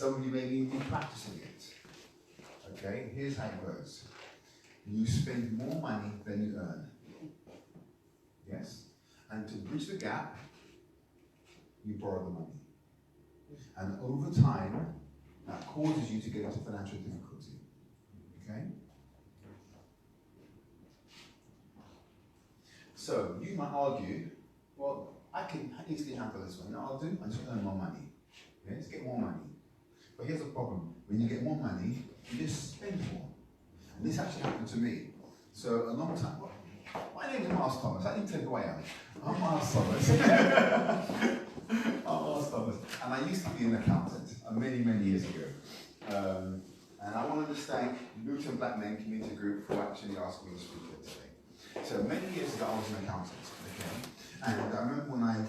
Some of you may even be practicing it. Okay, here's how it goes. You spend more money than you earn. Yes? And to bridge the gap, you borrow the money. And over time, that causes you to get into financial difficulty. Okay? So you might argue, well, I can easily handle this one. You know what I'll do? I just earn more money. Yeah, just get more money. But here's the problem. When you get more money, you just spend more. And this actually happened to me. So a long time, my name is Miles Thomas. I didn't tell you who I am. I'm Miles Thomas. I'm Miles Thomas. And I used to be an accountant many, many years ago. And I wanted to thank Luton Black Men Community Group for actually asking me to speak here today. So many years ago, I was an accountant, okay? And I remember when I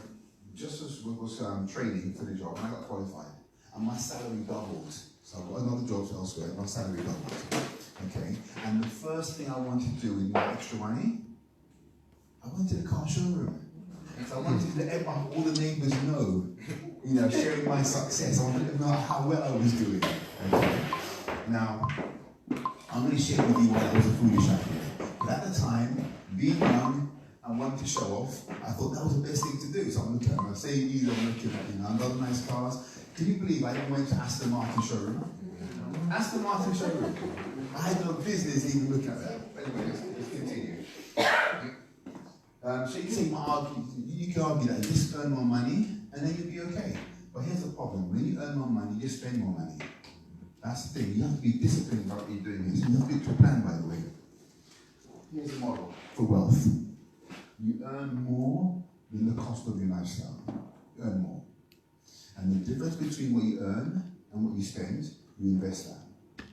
just was training for the job, and I got qualified, and my salary doubled. So I got another job elsewhere, and my salary doubled, okay? And the first thing I wanted to do with my extra money, I went to the car showroom. So I wanted to let all the neighbours know, you know, sharing my success. I wanted to know how well I was doing, okay? Now, I'm going to share with you why that was a foolish idea. But at the time, being young and wanting to show off, I thought that was the best thing to do. So I'm looking at Mercedes, I'm looking at, you know, other nice cars. Can you believe I even went to Aston Martin showroom? Aston Martin showroom. I had no business even looking at that. But anyway, let's continue. So you can argue that you just earn more money and then you'll be okay. But here's the problem. When you earn more money, you spend more money. That's the thing. You have to be disciplined about what you're doing. You have to do a plan, by the way. Here's a model for wealth. You earn more than the cost of your lifestyle. You earn more. And the difference between what you earn and what you spend, you invest that.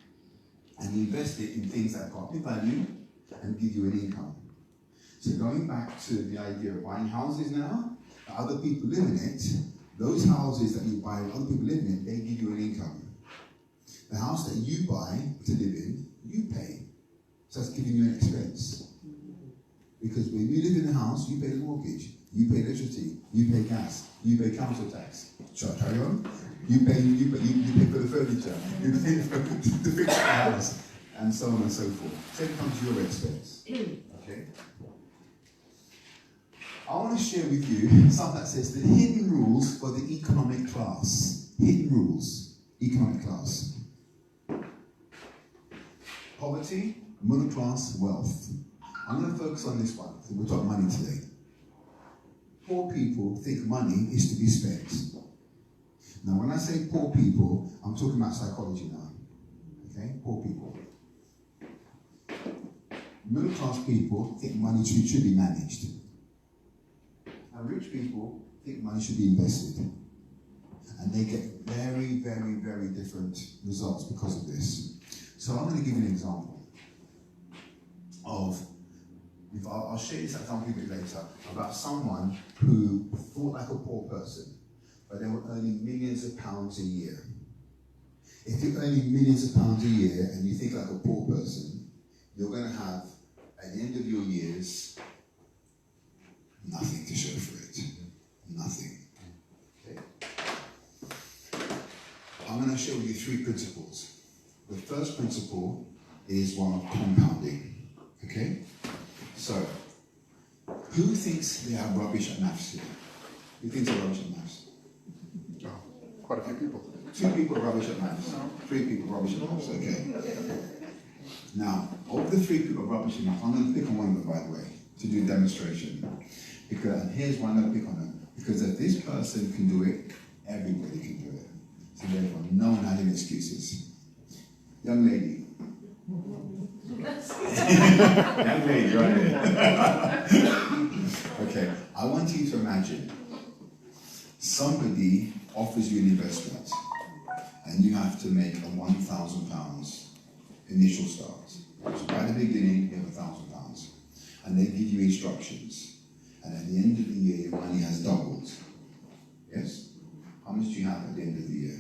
And you invest it in things that got your value and give you an income. So going back to the idea of buying houses now, other people live in it, those houses that you buy, other people live in it, they give you an income. The house that you buy to live in, you pay. So that's giving you an expense. Because when you live in the house, you pay the mortgage, you pay electricity, you pay gas, you pay council tax. Shall I carry on? You pay for the furniture, you pay to fix the house, and so on and so forth. So it becomes your expense. Okay? I want to share with you something that says the hidden rules for the economic class. Hidden rules, economic class. Poverty, middle class, wealth. I'm going to focus on this one, because we're talking money today. Poor people think money is to be spent. Now, when I say poor people, I'm talking about psychology now. Okay? Poor people. Middle class people think money should be managed. And rich people think money should be invested. And they get very, very, very different results because of this. So I'm going to give you an example of, I'll share this example a bit later, about someone who thought like a poor person, but they were earning millions of pounds a year. If you're earning millions of pounds a year and you think like a poor person, you're going to have, at the end of your years, nothing to show for it. Nothing. Okay? I'm going to show you 3 principles. The first principle is one of compounding. Okay? So, who thinks they are rubbish at maths here? Who thinks they're rubbish at maths? Oh, quite a few people. 2 people are rubbish at maths. 3 people are rubbish at maths. Okay. Now, of the 3 people rubbish at maths, I'm going to pick on one of them, by the way, to do a demonstration. Because, and here's why I'm going to pick on them. Because if this person can do it, everybody can do it. So therefore, no one has any excuses. Young lady. Young lady, right here. Okay, I want you to imagine somebody offers you an investment and you have to make a £1,000 initial start. So by the beginning, you have £1,000 and they give you instructions. And at the end of the year, your money has doubled. Yes? How much do you have at the end of the year?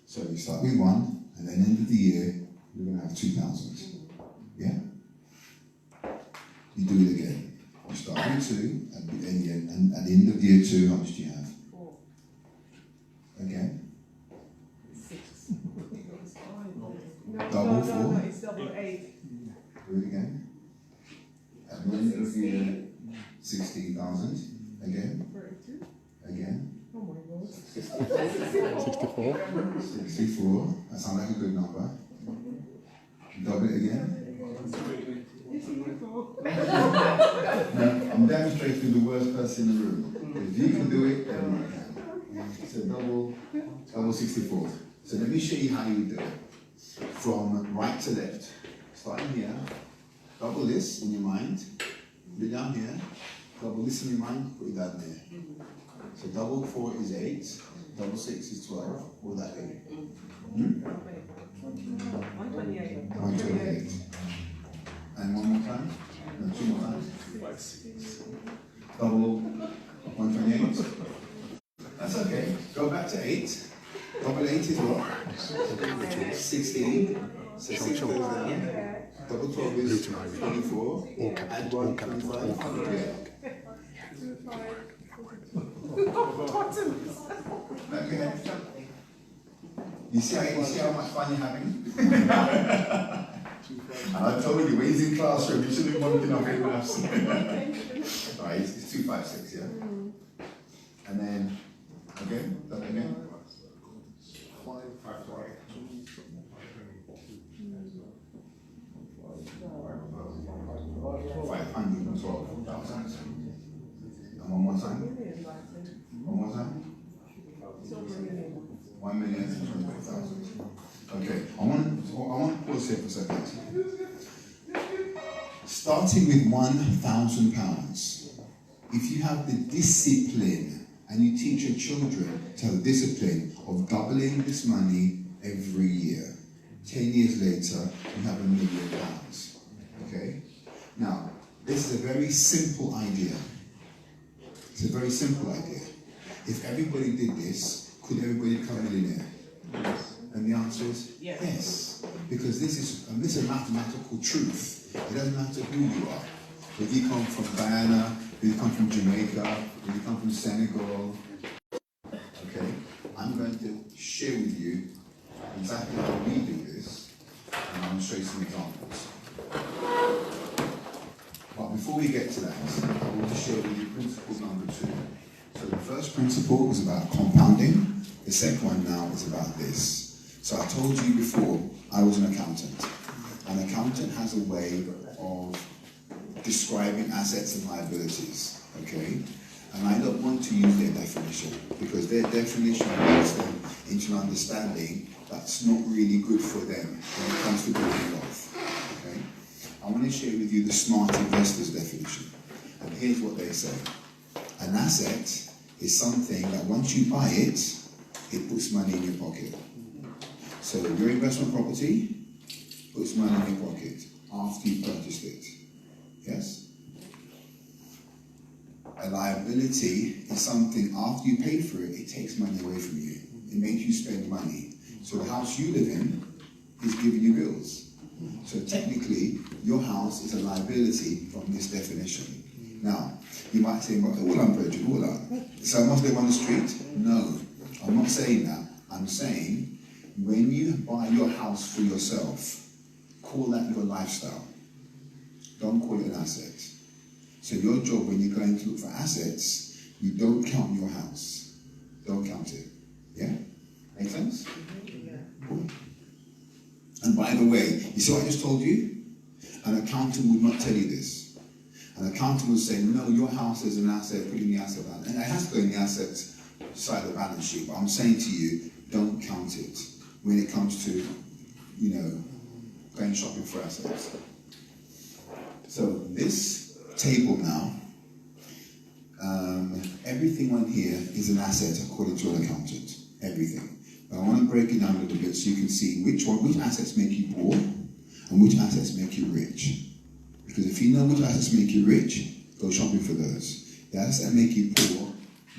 So you start with 1, and at the end of the year, you're going to have 2,000. Yeah? You do it again. You start year 2, and at the end of year 2, how much do you have? 4. Again? 6. Double 4? No, it's double 8. Do it again. At the end of year 16,000. Again? 32. Again? Oh my God. 64. 64. That sounds like a good number. Double it again. No, I'm demonstrating the worst person in the room. If you can do it, everyone can. So double 64. So let me show you how you do it. From right to left. Starting here. Double this in your mind. Put it down here. Double this in your mind. Put it down there. So double 4 is 8. Double 6 is 12. What that be? 128. 128. And one more time? No, 2 more times. Double 128. That's okay. Go back to 8. Double 8 is what? 16. So 6 goes down. Double 12 is 24. Add 1, 25. Okay. You see how much fun you're having? And I told you, when he's in classroom, you shouldn't want to know in maths. Alright, it's 256, yeah? And then, again, that again? 512,000. And one more time? One more time? 1,020,000. Okay, I want to pause here for a second. Starting with £1,000, if you have the discipline and you teach your children to have the discipline of doubling this money every year, 10 years later, you have £1 million. Okay? Now, this is a very simple idea. It's a very simple idea. If everybody did this, could everybody become a millionaire? And the answer is yes. Because this is a mathematical truth. It doesn't matter who you are. If you come from Guyana, if you come from Jamaica, if you come from Senegal, okay, I'm going to share with you exactly how we do this, and I'm going to show you some examples. But before we get to that, I want to share with you principle number 2. So the first principle was about compounding. The second one now is about this. So I told you before, I was an accountant. An accountant has a way of describing assets and liabilities, okay? And I don't want to use their definition, because their definition leads them into an understanding that's not really good for them when it comes to building wealth, okay? I want to share with you the smart investor's definition. And here's what they say. An asset is something that once you buy it, it puts money in your pocket. So your investment property puts money in your pocket after you purchased it. Yes? A liability is something after you pay for it, it takes money away from you. It makes you spend money. So the house you live in is giving you bills. So technically, your house is a liability from this definition. Now, you might say, well, all I'm Bridget, all I'm. So I must live on the street? No, I'm not saying that. I'm saying, when you buy your house for yourself, call that your lifestyle. Don't call it an asset. So your job when you're going to look for assets, you don't count your house. Don't count it. Yeah? Make sense? Cool. And by the way, you see what I just told you? An accountant would not tell you this. An accountant would say, no, your house is an asset, put in the asset balance. And it has to go in the assets side of the balance sheet. But I'm saying to you, don't count it when it comes to, going shopping for assets. So this table now, everything on here is an asset according to an accountant. Everything. But I want to break it down a little bit so you can see which assets make you poor and which assets make you rich. Because if you know which assets make you rich, go shopping for those. The assets that make you poor,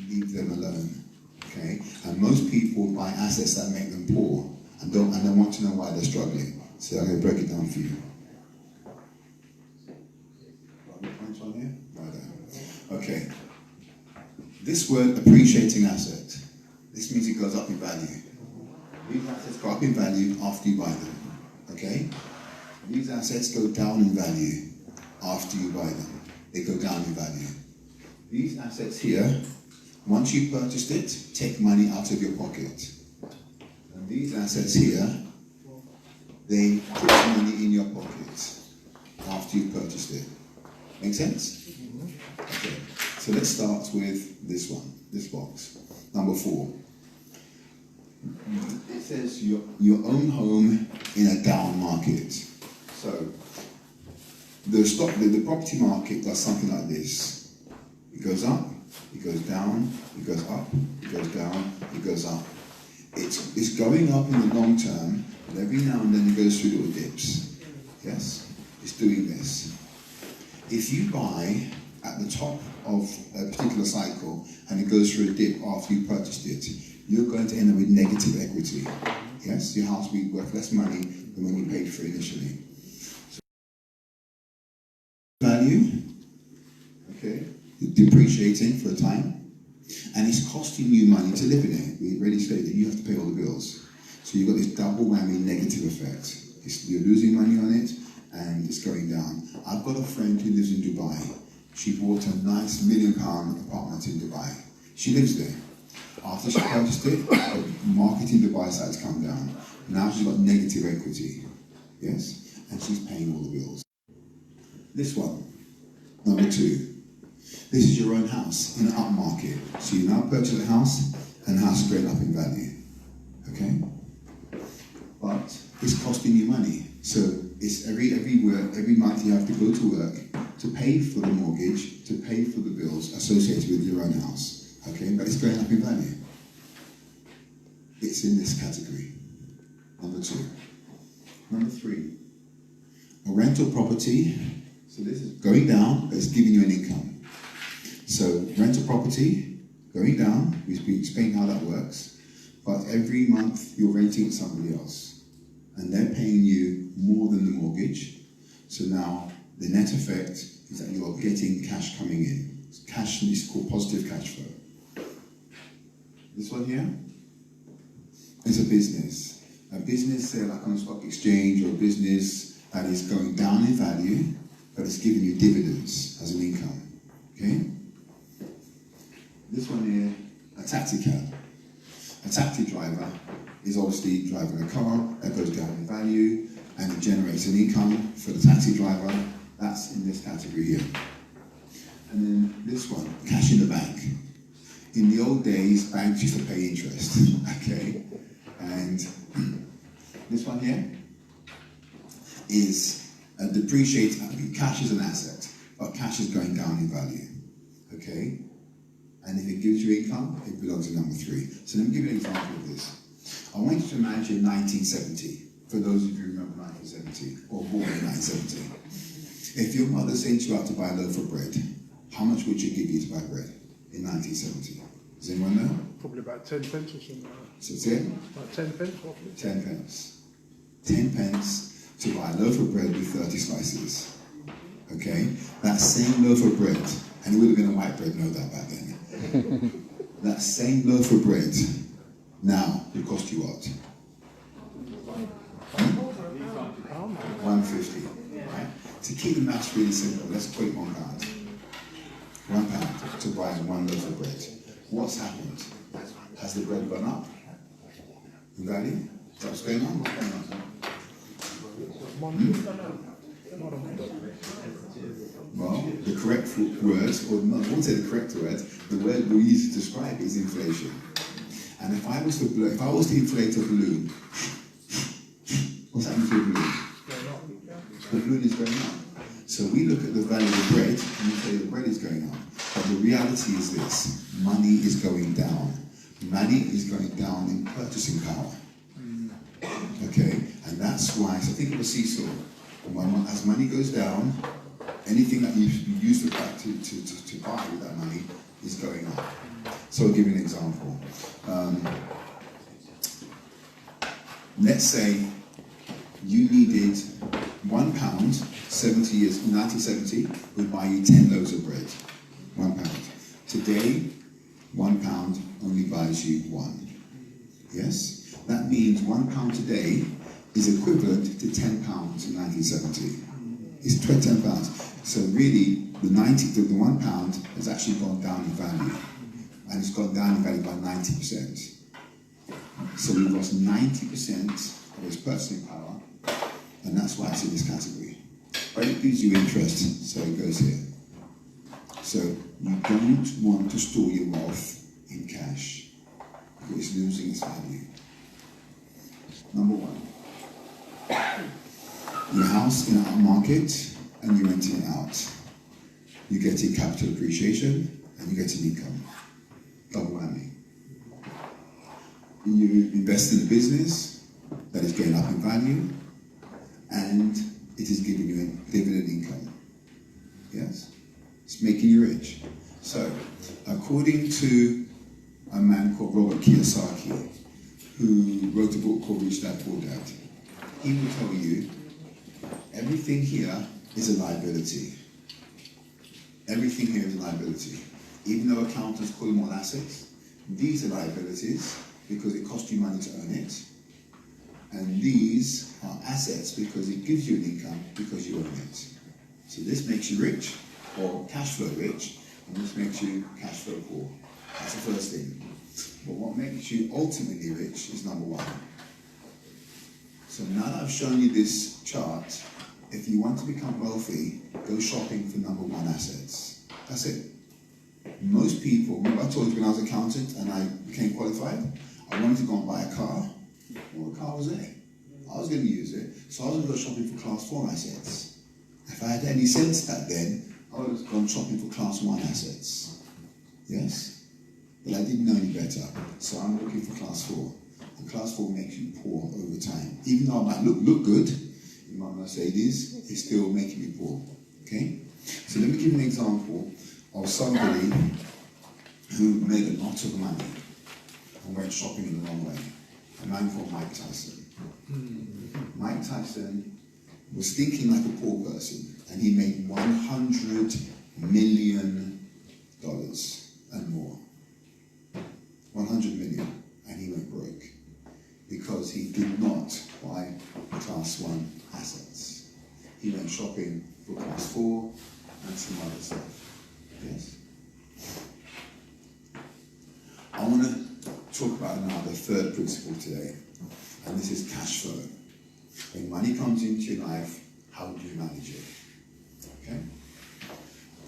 leave them alone. Okay? And most people buy assets that make them poor and they want to know why they're struggling. So I'm going to break it down for you. Got any points on here? Right there. Okay. This word, appreciating asset, this means it goes up in value. These assets go up in value after you buy them. Okay? These assets go down in value after you buy them. They go down in value. These assets here, once you purchased it, take money out of your pocket. And these assets here, they put money in your pocket after you purchased it. Make sense? Okay. So let's start with this one, this box. Number 4. It says your own home in a down market. So the property market does something like this. It goes up, it goes down, it goes up, it goes down, it goes up. It's going up in the long term, but every now and then it goes through little dips. Yes? It's doing this. If you buy at the top of a particular cycle and it goes through a dip after you purchased it, you're going to end up with negative equity. Yes? Your house will be worth less money than when you paid for it initially. So, value, okay, depreciating for a time, and it's costing you money to live in it. We already stated that you have to pay all the bills. So you've got this double whammy negative effect. You're losing money on it, and it's going down. I've got a friend who lives in Dubai. She bought a nice £1 million apartment in Dubai. She lives there. After she purchased it, the market in Dubai started to come down. Now she's got negative equity. Yes? And she's paying all the bills. This one, number 2. This is your own house in an up market. So you now purchase a house, and the house is going up in value. Okay? But it's costing you money. So it's every month you have to go to work to pay for the mortgage, to pay for the bills associated with your own house. Okay? But it's going up in value. It's in this category. Number 2. Number 3. A rental property. So this is going down, but it's giving you an income. So rental property, going down, we've been explaining how that works, but every month you're renting to somebody else, and they're paying you more than the mortgage. So now the net effect is that you're getting cash coming in. Cash is called positive cash flow. This one here is a business. A business, say like on a stock exchange, or a business that is going down in value, but it's giving you dividends as an income. Okay? This one here, a taxi cab. A taxi driver is obviously driving a car that goes down in value, and it generates an income for the taxi driver. That's in this category here. And then this one, cash in the bank. In the old days, banks used to pay interest, okay? And this one here is a depreciating. Cash is an asset, but cash is going down in value, okay? And if it gives you income, it belongs to number 3. So let me give you an example of this. I want you to imagine 1970, for those of you who remember 1970, or born in 1970. If your mother sent you out to buy a loaf of bread, how much would she give you to buy bread in 1970? Does anyone know? Probably about 10 pence or something like that. So 10? About 10 pence, roughly. 10 pence. 10 pence to buy a loaf of bread with 30 slices. Okay? That same loaf of bread, and it would have been a white bread, know that back then. That same loaf of bread now will cost you what? £1.50. Right? To keep the maths really simple, let's put it £1. £1 to buy 1 loaf of bread. What's happened? Has the bread gone up in value? Is that what's going on? What's going on? Well, the correct word, or not, I won't say the correct word, the word we use to describe it is inflation. And if I was to inflate a balloon, what's happening to a balloon? The balloon is going up. So we look at the value of the bread, and we say the bread is going up. But the reality is this: money is going down. Money is going down in purchasing power. Okay? And that's why, so think of a seesaw. As money goes down, anything that you use to buy with that money is going up. So I'll give you an example. Let's say you needed £1, 1970 would buy you 10 loaves of bread. £1. Today, £1 only buys you one. Yes? That means £1 today is equivalent to £10 in 1970. It's £10. So really, the £1 has actually gone down in value. And it's gone down in value by 90%. So we've lost 90% of its purchasing power, and that's why it's in this category. But it gives you interest, so it goes here. So you don't want to store your wealth in cash, because it's losing its value. Number one, your house in our market and you're renting it out. You get a capital appreciation and you get an income. Double whammy. You invest in a business that is going up in value and it is giving you a dividend income. Yes? It's making you rich. So, according to a man called Robert Kiyosaki, who wrote a book called Rich Dad Poor Dad, he will tell you everything here is a liability. Everything here is a liability. Even though accountants call them all assets, these are liabilities because it costs you money to earn it. And these are assets because it gives you an income because you own it. So this makes you rich, or cash flow rich, and this makes you cash flow poor. That's the first thing. But what makes you ultimately rich is number one. So now that I've shown you this chart, if you want to become wealthy, go shopping for number one assets. That's it. Most people, remember I told you when I was an accountant and I became qualified, I wanted to go and buy a car. Well, the car was there. I was going to use it, so I was going to go shopping for class 4 assets. If I had any sense back then, I would have gone shopping for class 1 assets. Yes? But I didn't know any better, so I'm looking for class 4. And class 4 makes you poor over time. Even though I might look good in my Mercedes, it's still making me poor. Okay? So let me give you an example of somebody who made a lot of money and went shopping in the wrong way. A man called Mike Tyson. Mike Tyson was thinking like a poor person, and he made $100 million and more. 100 million, and he went broke because he did not buy class 1 assets. He went shopping for class 4 and some other stuff. Yes. I want to talk about now the third principle today, and this is cash flow. When money comes into your life, how do you manage it? Okay?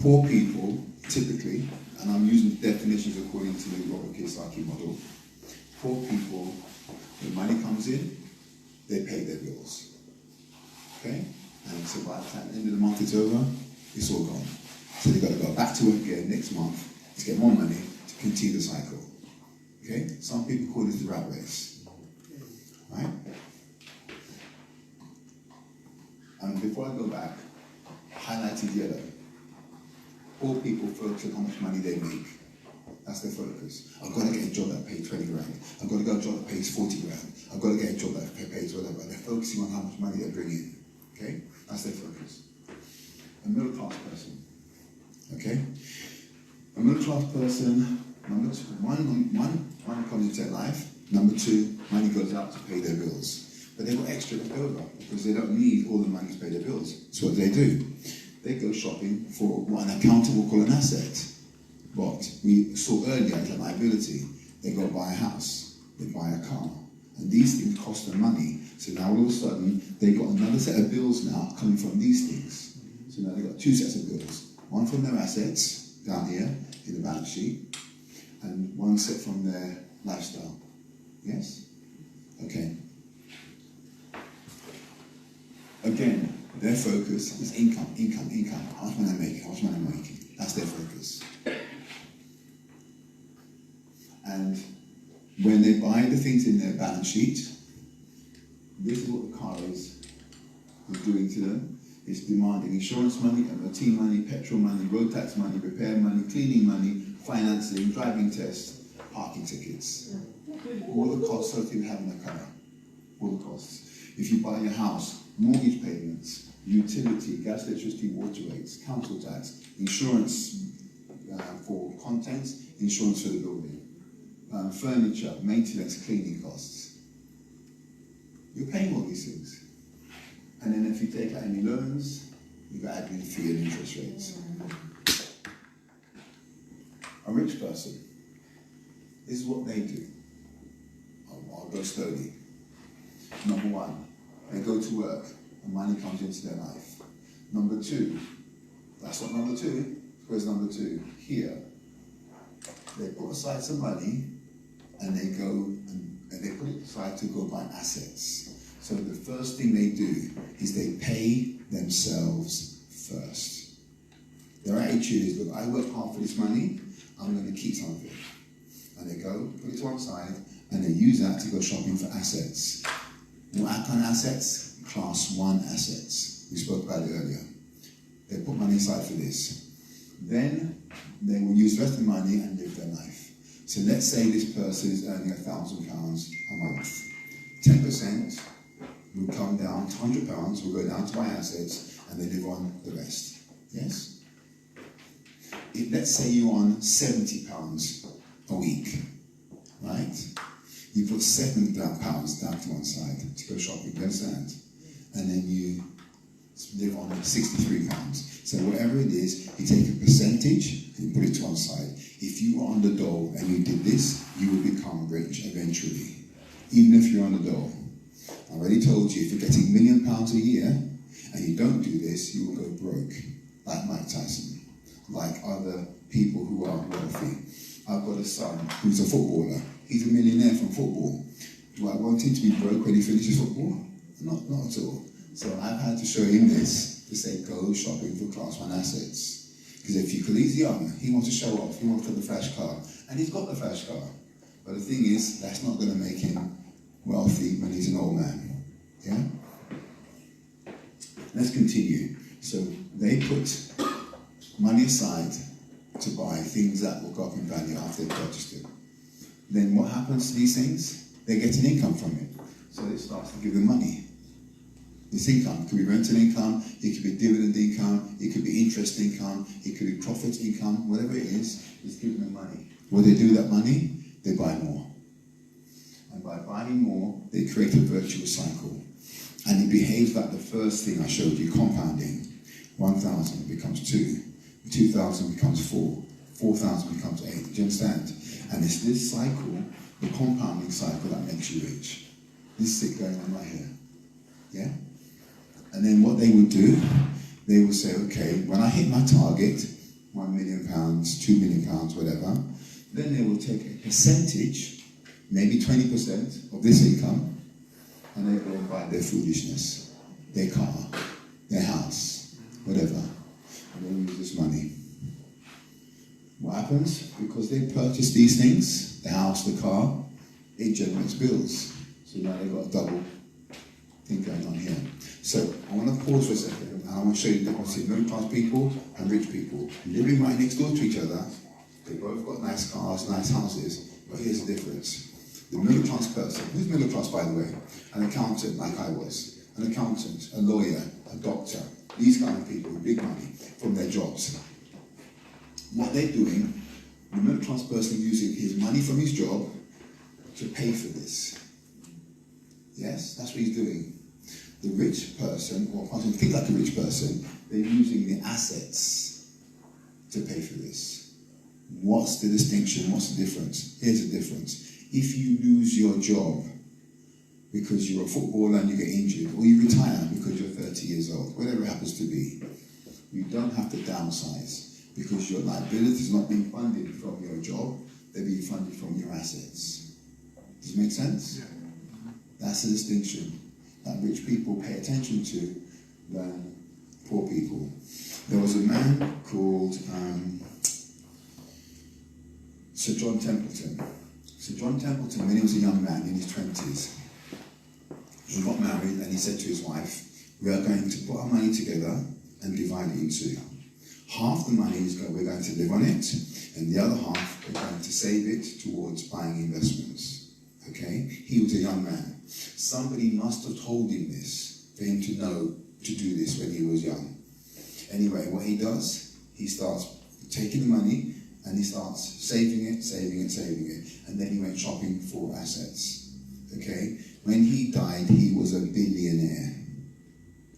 Poor people, typically, and I'm using definitions according to the Robert Kiyosaki model, poor people, when money comes in, they pay their bills. Okay? And so by the time the end of the month is over, it's all gone. So they've got to go back to work again next month to get more money to continue the cycle. Okay? Some people call this the rat race. Right? And before I go back, highlighted yellow. Poor people focus on how much money they make. That's their focus. I've got to get a job that pays 20 grand. I've got to get a job that pays 40 grand. I've got to get a job that pays whatever. They're focusing on how much money they bring in. Okay? That's their focus. A middle class person. Okay? A middle class person, number two, one comes into their life. Number two, money goes out to pay their bills. But they've got extra left over because they don't need all the money to pay their bills. So what do? They go shopping for what an accountant will call an asset. What we saw earlier as a liability. They go buy a house, they buy a car. And these things cost them money. So now all of a sudden, they've got another set of bills now coming from these things. So now they've got two sets of bills. One from their assets, down here, in the balance sheet, and one set from their lifestyle. Yes? Okay. Again, their focus is income. How much money am I making? That's their focus. And when they buy the things in their balance sheet, this is what the car is doing to them. It's demanding insurance money, MOT money, petrol money, road tax money, repair money, cleaning money, financing, driving tests, parking tickets. All the costs of you having a car. All the costs. If you buy your house, mortgage payments, utility, gas, electricity, water rates, council tax, insurance for contents, insurance for the building, furniture, maintenance, cleaning costs. You're paying all these things. And then if you take out any loans, you've got admin fee and interest rates. A rich person, this is what they do. I'll go slowly. Number one, they go to work and money comes into their life. Number two, that's not number two. Where's number two? Here. They put aside some money and they go and they put it aside to go buy assets. So the first thing they do is they pay themselves first. Their attitude is, look, I work hard for this money, I'm going to keep some of it. And they go, put it to one side, and they use that to go shopping for assets. What kind of assets? Class 1 assets. We spoke about it earlier. They put money aside for this. Then they will use the rest of the money and live their life. So let's say this person is earning £1,000 a month. 10% will come down to £100, will go down to buy assets, and they live on the rest. Yes? Let's say you're on £70 a week, right? You put £7 down to one side to go shopping, you understand? And then you live on £63. So whatever it is, you take a percentage and you put it to one side. If you are on the dole and you did this, you will become rich eventually. Even if you're on the dole. I already told you, if you're getting £1 million a year and you don't do this, you will go broke. Like Mike Tyson, like other people who are wealthy. I've got a son who's a footballer. He's a millionaire from football. Do I want him to be broke when he finishes football? Not at all. So I've had to show him this, to say go shopping for class 1 assets. Because he's young, he wants to show off, he wants to have the flash car. And he's got the flash car. But the thing is, that's not going to make him wealthy when he's an old man. Yeah? Let's continue. So they put money aside to buy things that will go up in value after they've purchased it. Then what happens to these things? They get an income from it. So it starts to give them money. This income could be rental income, it could be dividend income, it could be interest income, it could be profit income, whatever it is, it's giving them money. What do they do with that money? They buy more. And by buying more, they create a virtuous cycle. And it behaves like the first thing I showed you, compounding. 1,000 becomes 2, 2,000 becomes 4, 4,000 becomes 8. Do you understand? And it's this cycle, the compounding cycle, that makes you rich. This is it going on right here. Yeah? And then what they would do, they would say, okay, when I hit my target, £1 million, £2 million, whatever, then they will take a percentage, maybe 20% of this income, and they go and buy their foolishness, their car, their house, whatever, and they use this money. What happens? Because they purchase these things, the house, the car, it generates bills. So now they've got a double thing going on here. So I want to pause for a second and I want to show you the difference between middle class people and rich people. Living right next door to each other, they both got nice cars, nice houses, but here's the difference. The middle class person, who's middle class by the way? An accountant like I was, an accountant, a lawyer, a doctor, these kind of people with big money from their jobs. What they're doing, the middle class person using his money from his job to pay for this. Yes, that's what he's doing. The rich person, or person who thinks like a rich person, they're using the assets to pay for this. What's the distinction? What's the difference? Here's the difference. If you lose your job because you're a footballer and you get injured, or you retire because you're 30 years old, whatever it happens to be, you don't have to downsize because your liability is not being funded from your job, they're being funded from your assets. Does it make sense? Yeah. That's the distinction that rich people pay attention to than poor people. There was a man called Sir John Templeton. Sir John Templeton, when he was a young man in his 20s, he got married and he said to his wife, we are going to put our money together and divide it in two. Half the money we're going to live on it, and the other half we're going to save it towards buying investments. Okay? He was a young man. Somebody must have told him this for him to know to do this when he was young. Anyway, what he does, he starts taking the money And he starts saving it, and then he went shopping for assets. Okay? When he died, he was a billionaire.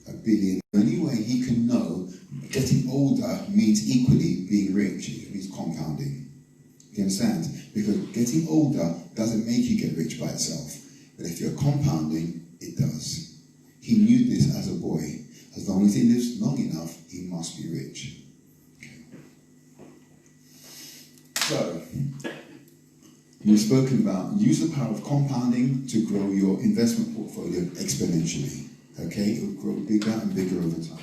A billion. The only way he can know getting older means equally being rich. It means compounding. You understand? Because getting older doesn't make you get rich by itself. But if you're compounding, it does. He knew this as a boy. As long as he lives long enough, he must be rich. So, we've spoken about use the power of compounding to grow your investment portfolio exponentially. Okay, it will grow bigger and bigger over time.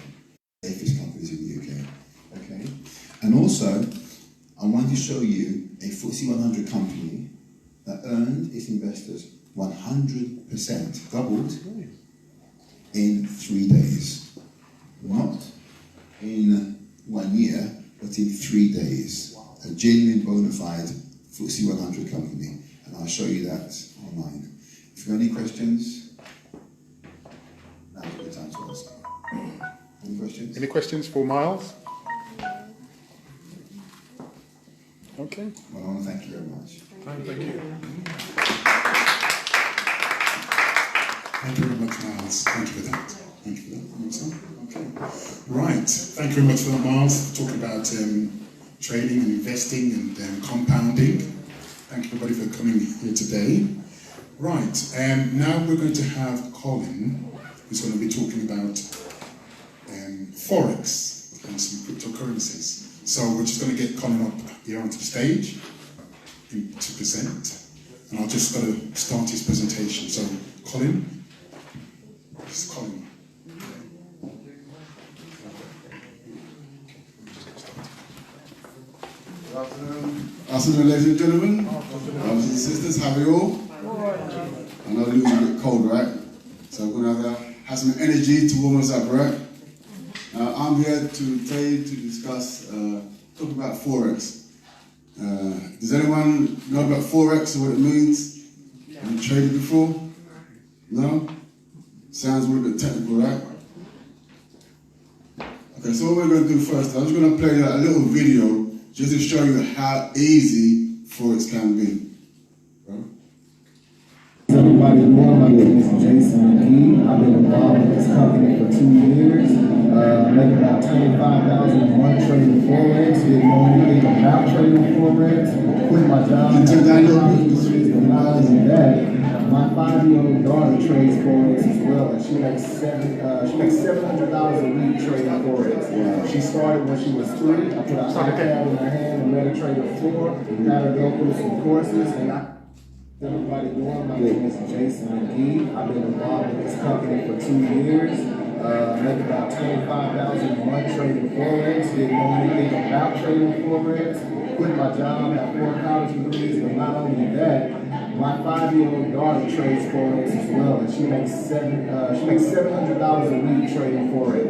Safest companies in the UK. Okay, and also, I wanted to show you a FTSE 100 company that earned its investors 100%, doubled in 3 days. Not in 1 year, but in 3 days. A genuine bona fide FTSE 100 company, and I'll show you that online. If you have any questions, now's a good time to ask. Any questions? Any questions for Miles? Okay. Well, I want to thank you very much. Thank you. Thank you very much, Miles. Thank you for that. Thank you for that. Awesome. Okay. Right. Thank you very much for that, Miles, for talking about trading and investing and compounding. Thank you everybody for coming here today. Right. Now we're going to have Colin, who's going to be talking about FOREX and some cryptocurrencies. So we're just going to get Colin up here onto the stage to present. And I'll just going to start his presentation. So, Colin. This is Colin. Good afternoon. Afternoon, ladies and gentlemen. Brothers and sisters, how are you all? I know Luton's a bit cold, right? So we're going to have some energy to warm us up, right? I'm here today to discuss, talk about FOREX. Does anyone know about FOREX and what it means? Have you traded before? No? Sounds a little bit technical, right? Okay, so what we're going to do first, I'm just going to play a little video just to show you how easy FOREX can be. Right? Everybody know my name is Jason McGee. I've been involved with this company for 2 years. Making about $25,000 a month trading Forex. Didn't know anything about trading Forex. Quit my job. But not only that, my 5-year-old daughter trades Forex as well, and she makes $700 a week trading Forex. She started when she was 3. I put an iPad in her hand and let her trade the floor. Had her go through some courses, and everybody doing? My name is Jason McGee. I've been involved with this company for 2 years. Make about $25,000 a month trading Forex. Didn't know anything about trading Forex. Quit my job, have 4 college degrees, but not only that, my 5-year-old daughter trades Forex as well, and she makes $700 a week trading Forex.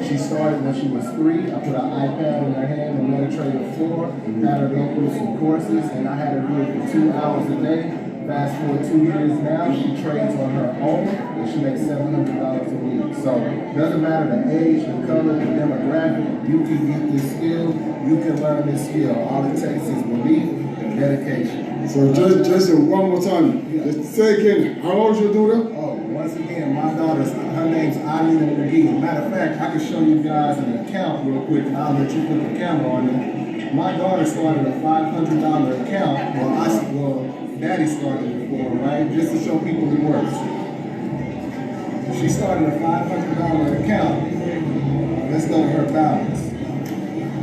She started when she was 3. I put an iPad in her hand and let her trade the floor. Had her go through some courses, and I had her do it for 2 hours a day. Fast forward 2 years now, she trades on her own, and she makes $700 a week. So it doesn't matter the age, the color, the demographic, you can get this skill, you can learn this skill. All it takes is belief and dedication. So just one more time. Just say again, how old is your daughter? Oh, once again, my daughter's, her name's Eileen McGee. Matter of fact, I can show you guys an account real quick, and I'll let you put the camera on it. My daughter started a $500 account. Well, Daddy started it for her, right? Just to show people it works. She started a $500 account. Let's go to her balance.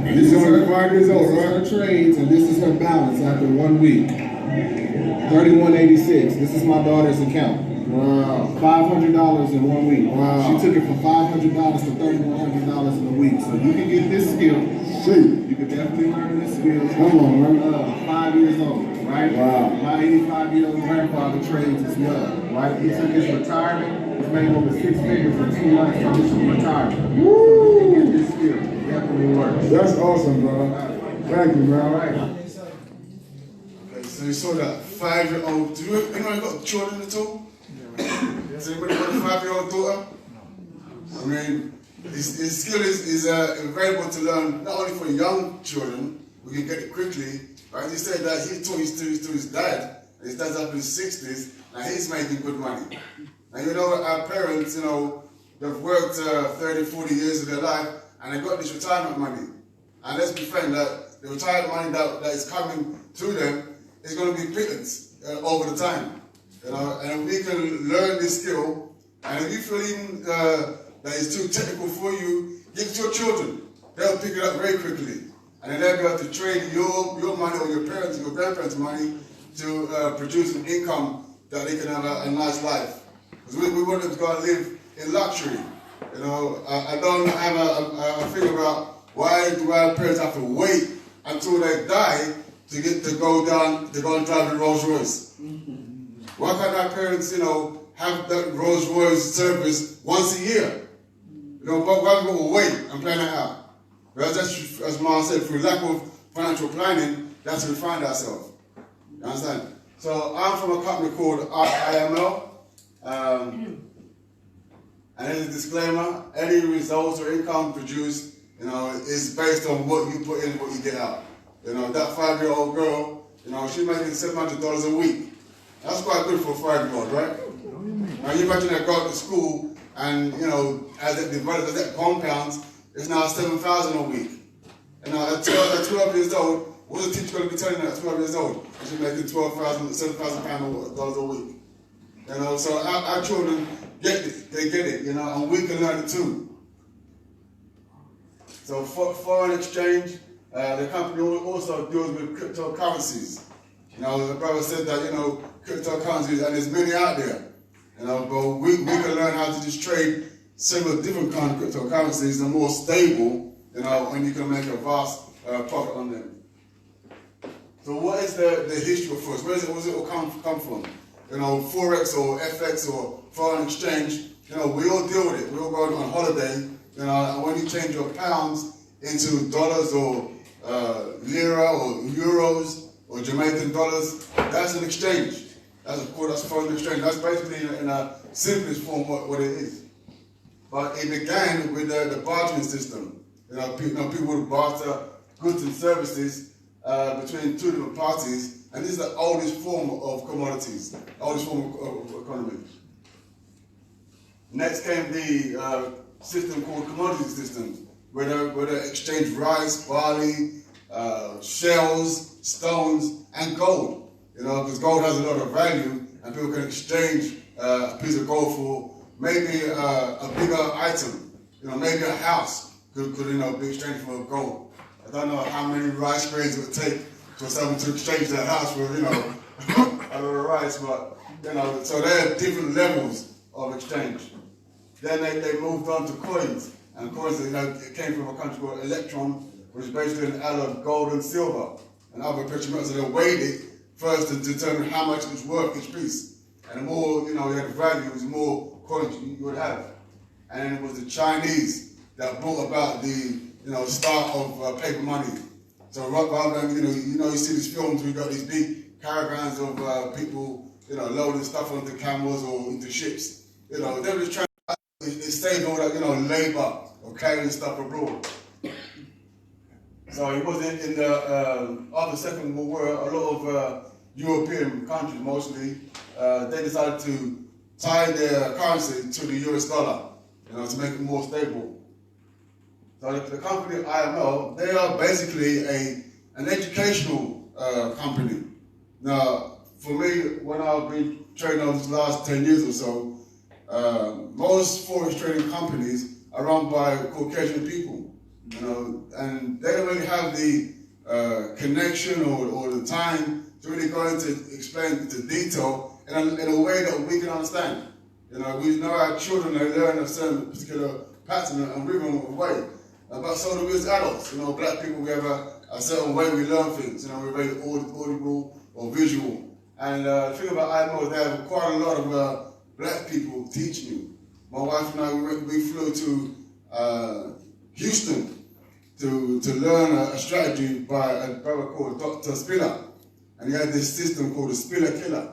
She's only 5 years old, right? This is her trades, and this is her balance after 1 week. 3186. This is my daughter's account. Wow. $500 in 1 week. Wow. She took it from $500 to $3,100 in a week. So you can get this skill. See. You can definitely learn this skill. Come on, man. 5 years old, right? Wow. My 85-year-old grandfather trades as well, right? He took his retirement. He's made over 6 figures in 2 months from his retirement. Woo! So you can get this skill. It definitely works. That's awesome, bro. Thank you, man. All right. Okay, so you saw that 5-year-old. Do you anyone got children at all? Has anybody got a 5-year-old daughter? I mean, this skill is available to learn not only for young children, we can get it quickly. But as he said that he taught his to his dad, and his dad's up in his 60s, and he's making good money. And you know, our parents, you know, they've worked 30, 40 years of their life, and they got this retirement money. And let's be frank, that the retirement money that is coming to them is going to be pittance over the time. You know, and we can learn this skill, and if you feel even that it's too technical for you, give it to your children. They'll pick it up very quickly. And then they'll be able to trade your money or your parents' or your grandparents' money to produce an income that they can have a nice life. Because we want them to go and live in luxury. You know, I don't have a thing about why do our parents have to wait until they die to go and drive the Rolls Royce. Why can't our parents, you know, have that Rolls Royce service once a year? You know, but why we will wait and plan it out? Well, that's, as Mark said, through lack of financial planning, that's where we find ourselves. You understand? So I'm from a company called IML. And as a disclaimer, any results or income produced, you know, is based on what you put in, what you get out. You know, that 5-year-old girl, you know, she's making $700 a week. That's quite good for a 5-year-old, right? Now you imagine that go to school and, you know, as it develops, as that compounds, it's now $7,000 a week. And now at 12 years old, what's the teacher going to be telling her at 12 years old? She's making $7,000 a week. You know, so our children get it, they get it, you know, and we can learn it too. So foreign exchange, the company also deals with cryptocurrencies. You know, the brother said that, you know, cryptocurrencies, and there's many out there. You know, but we can learn how to just trade several different kinds of cryptocurrencies that are more stable, you know, and you can make a vast profit on them. So what is the history of FOREX? Where does it all come from? You know, FOREX or FX or foreign exchange, you know, we all deal with it. We all go on holiday, you know, and when you change your pounds into dollars or lira or euros or Jamaican dollars, that's an exchange. That's, of course, that's foreign exchange. That's basically in a simplest form what it is. But it began with the bartering system. You know, people would barter goods and services between two different parties, and this is the oldest form of commodities, the oldest form of economy. Next came the system called commodity systems, where they exchange rice, barley, shells, stones, and gold. You know, because gold has a lot of value, and people can exchange a piece of gold for maybe a bigger item. You know, maybe a house could you know, be exchanged for gold. I don't know how many rice grains it would take for someone to exchange their house for, you know, a lot of rice, but, you know, so there are different levels of exchange. Then they moved on to coins, and coins, you know, it came from a country called Electron, which is basically an alloy of gold and silver, and other precious metals. So they weighed it first to determine how much it was worth each piece. And the more, you know, you had the value, the more coins you would have. And then it was the Chinese that brought about the, you know, start of paper money. So rather than, you see these films, we got these big caravans of people, you know, loading stuff onto camels or into ships. You know, they were just trying to save all that, you know, labor of carrying stuff abroad. So it was in the, after the Second World War, a lot of European countries mostly, they decided to tie their currency to the US dollar, you know, to make it more stable. So the company IML, they are basically an educational company. Now, for me, when I've been trading over the last 10 years or so, most forex trading companies are run by Caucasian people, you know, and they don't really have the connection or the time to really go into explain into detail in a way that we can understand. You know, we know our children, they learn a certain particular pattern and rhythm of way. But so do we as adults. You know, black people, we have a certain way we learn things. You know, we're very audible or visual. And the thing about IMO is they have quite a lot of black people teaching you. My wife and I, we flew to Houston to learn a strategy by a brother called Dr. Spiller. And he had this system called the Spiller Killer.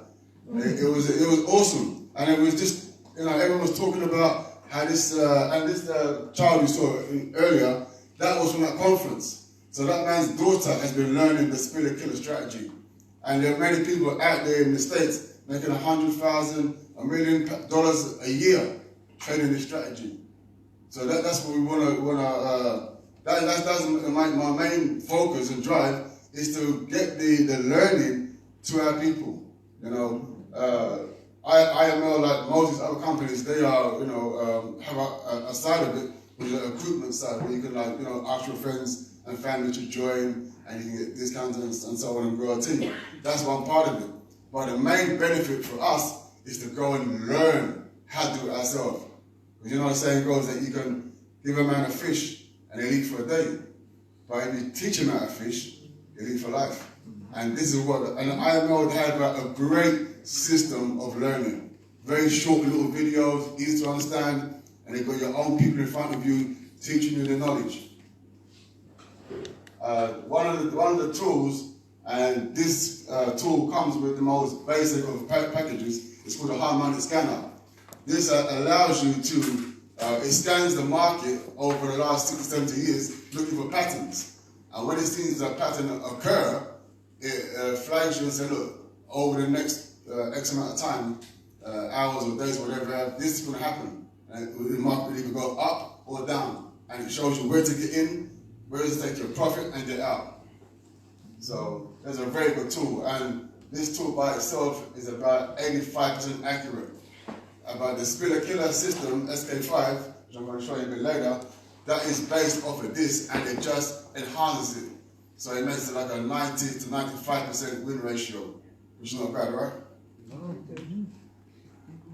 It was awesome. And it was just, you know, everyone was talking about how this, child you saw earlier, that was from that conference. So that man's daughter has been learning the spiller killer strategy. And there are many people out there in the States making $100,000, $1 million a year trading this strategy. So that's what we that's my main focus and drive is to get the learning to our people. You know, IML, like most of these other companies, they are, have a side of it, which is an recruitment side, where you can, like, ask your friends and family to join, and you can get discounts and so on and grow a team. That's one part of it. But the main benefit for us is to go and learn how to do it ourselves. Because you know the saying goes that you can give a man a fish and he'll eat for a day. But if you teach him how to fish, he'll eat for life. And this is what, and IML had a great system of learning. Very short little videos, easy to understand, and you've got your own people in front of you teaching you the knowledge. One of the tools, and this tool comes with the most basic of packages, it's called a harmonic scanner. This allows you to, it scans the market over the last 60, 70 years looking for patterns. And when it sees a pattern occur, it flags you and says, look, over the next X amount of time, hours or days or whatever, this is going to happen. And the market will either go up or down. And it shows you where to get in, where to take your profit and get out. So that's a very good tool. And this tool by itself is about 85% accurate. About the spiller killer system, SK5, which I'm going to show you a bit later, that is based off of this, and it just enhances it. So it makes it like a 90 to 95% win ratio, which is not bad, right?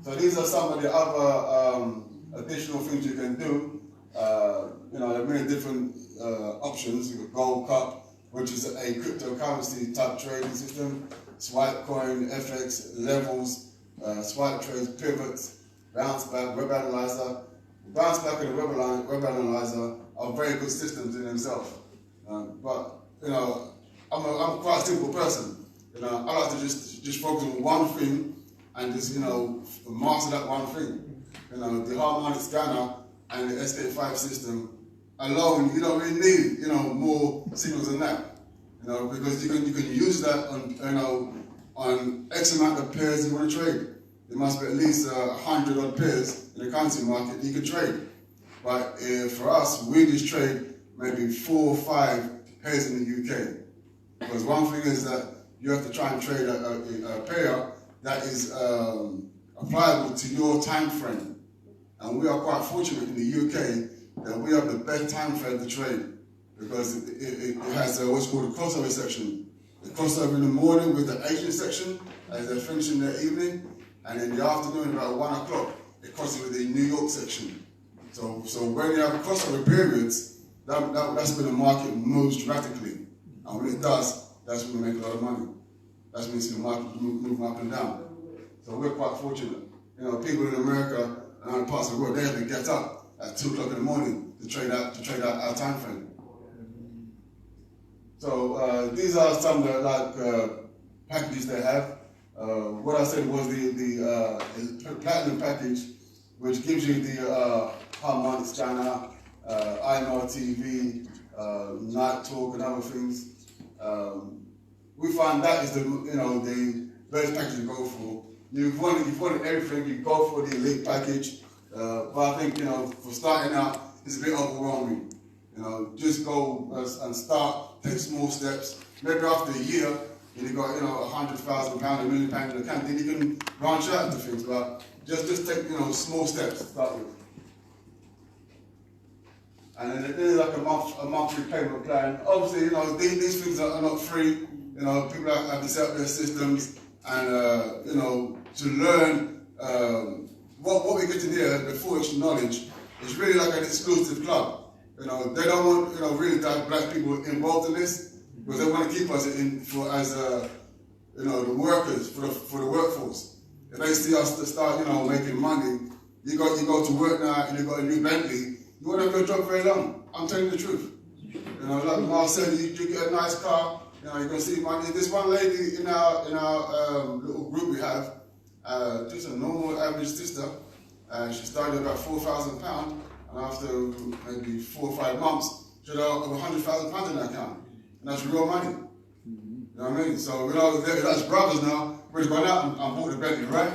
So these are some of the other additional things you can do. There are many different options. You've got Gold Cup, which is a cryptocurrency type trading system, swipe coin, FX, levels, swipe trades, pivots, bounce back, web analyzer. Bounce back and the web analyzer are very good systems in themselves. But I'm quite a simple person. I like to just focus on one thing and just master that one thing. The harmonic scanner and the SK5 system alone, you don't really need more signals than that. Because you can use that on X amount of pairs you want to trade. There must be at least 100 odd pairs in the currency market you can trade. But for us, we just trade maybe 4 or 5 pairs in the UK. Because one thing is that you have to try and trade a pair that is applicable to your time frame. And we are quite fortunate in the UK that we have the best time frame to trade, because it has what's called a crossover section. The crossover in the morning with the Asian section as they're finishing their evening, and in the afternoon about 1 o'clock it crosses with the New York section. So when you have crossover periods, that's when the market moves dramatically, and when it does, that's when we make a lot of money. That's when you see the market moving up and down. So we're quite fortunate. People in America and other parts of the world, they have to get up at 2 o'clock in the morning to trade out our time frame. So these are some of the packages they have. What I said was the platinum package, which gives you the harmonic scanner, IML TV, night talk, and other things. We find that is the best package to go for. You've wanted everything, you go for the elite package. But I think for starting out, it's a bit overwhelming. Just go and start, take small steps. Maybe after a year, you've got £100,000, £1 million in the account, then you can branch out into things. But just take small steps to start with. And then there's like a monthly payment plan. Obviously, these things are not free. People have to set up their systems and to learn what we get in here, the FOREX knowledge, is really like an exclusive club. They don't want really to have black people involved in this, because they want to keep us as the workers for the workforce. If they see us to start making money, you go to work now and you got a new Bentley, you won't have your job very long. I'm telling you the truth. Like Mark said, you get a nice car, you're gonna see money. This one lady in our little group we have, just a normal average sister. She started about £4,000, and after maybe 4 or 5 months, should have over £100,000 in that account. And that's real money. You know what I mean? So, you know, that's brothers now. We're going out and bought the Bentley, right?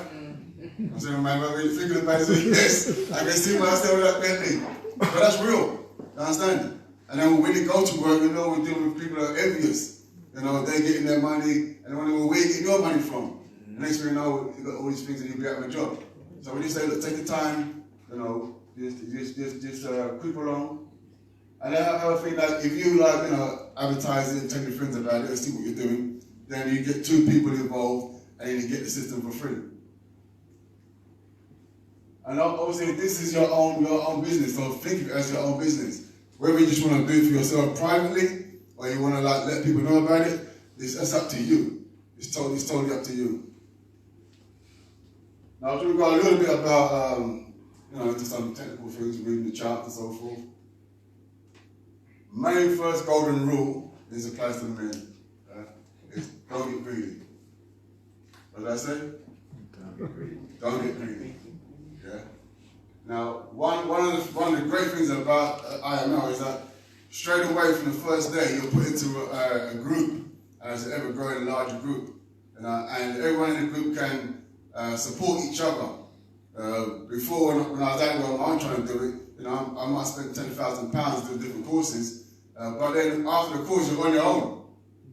I'm saying, man, when you think about it, yes, I can see myself with that Bentley. But that's real. You understand? And then when we go to work, you know, we're dealing with people that are envious. You know, they're getting their money, and wondering, well, where you getting your money from? And next thing you know, you got all these things and you'll be out of a job. So when you say, look, take the time, you know, just creep along. And I have a thing that if you like, you know, advertise it and tell your friends about it and see what you're doing, then you get 2 people involved and then you get the system for free. And obviously this is your own business, so think of it as your own business. Whether you just want to do it for yourself privately or you want to like let people know about it, that's up to you. It's totally up to you. Now we've got a little bit about you know, just some technical things, reading the charts and so forth. Main first golden rule is applies to men. Is don't get greedy. What did I say? Don't get greedy. Yeah. Now, one of the great things about IML is that straight away from the first day you're put into a group, and it's an ever-growing larger group, and everyone in the group can support each other. Before, when I was out there, I'm trying to do it, you know, I might spend £10,000 doing different courses, but then after the course, you're on your own,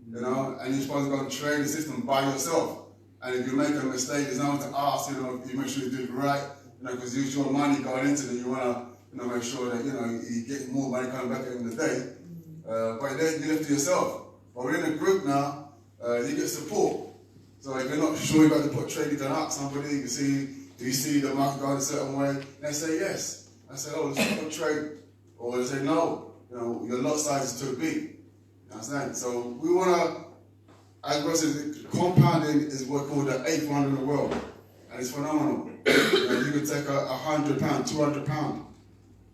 you know, and you're supposed to go and train the system by yourself. And if you make a mistake, there's no one to ask, you know, you make sure you do it right, you know, because it's your money going into it, you want to, you know, make sure that, you know, you get more money coming back at the end of the day. But then you live to yourself. But we're in a group now, you get support. So if you're not sure you're about to put trade, you can ask somebody, you see the market going a certain way, they say yes. I say, oh, let's put trade. Or they say, no, you know, your lot size is too big. You understand? So we want to, as well as compounding is what we call the 8th wonder in the world. And it's phenomenal. You know, you can take £100, £200,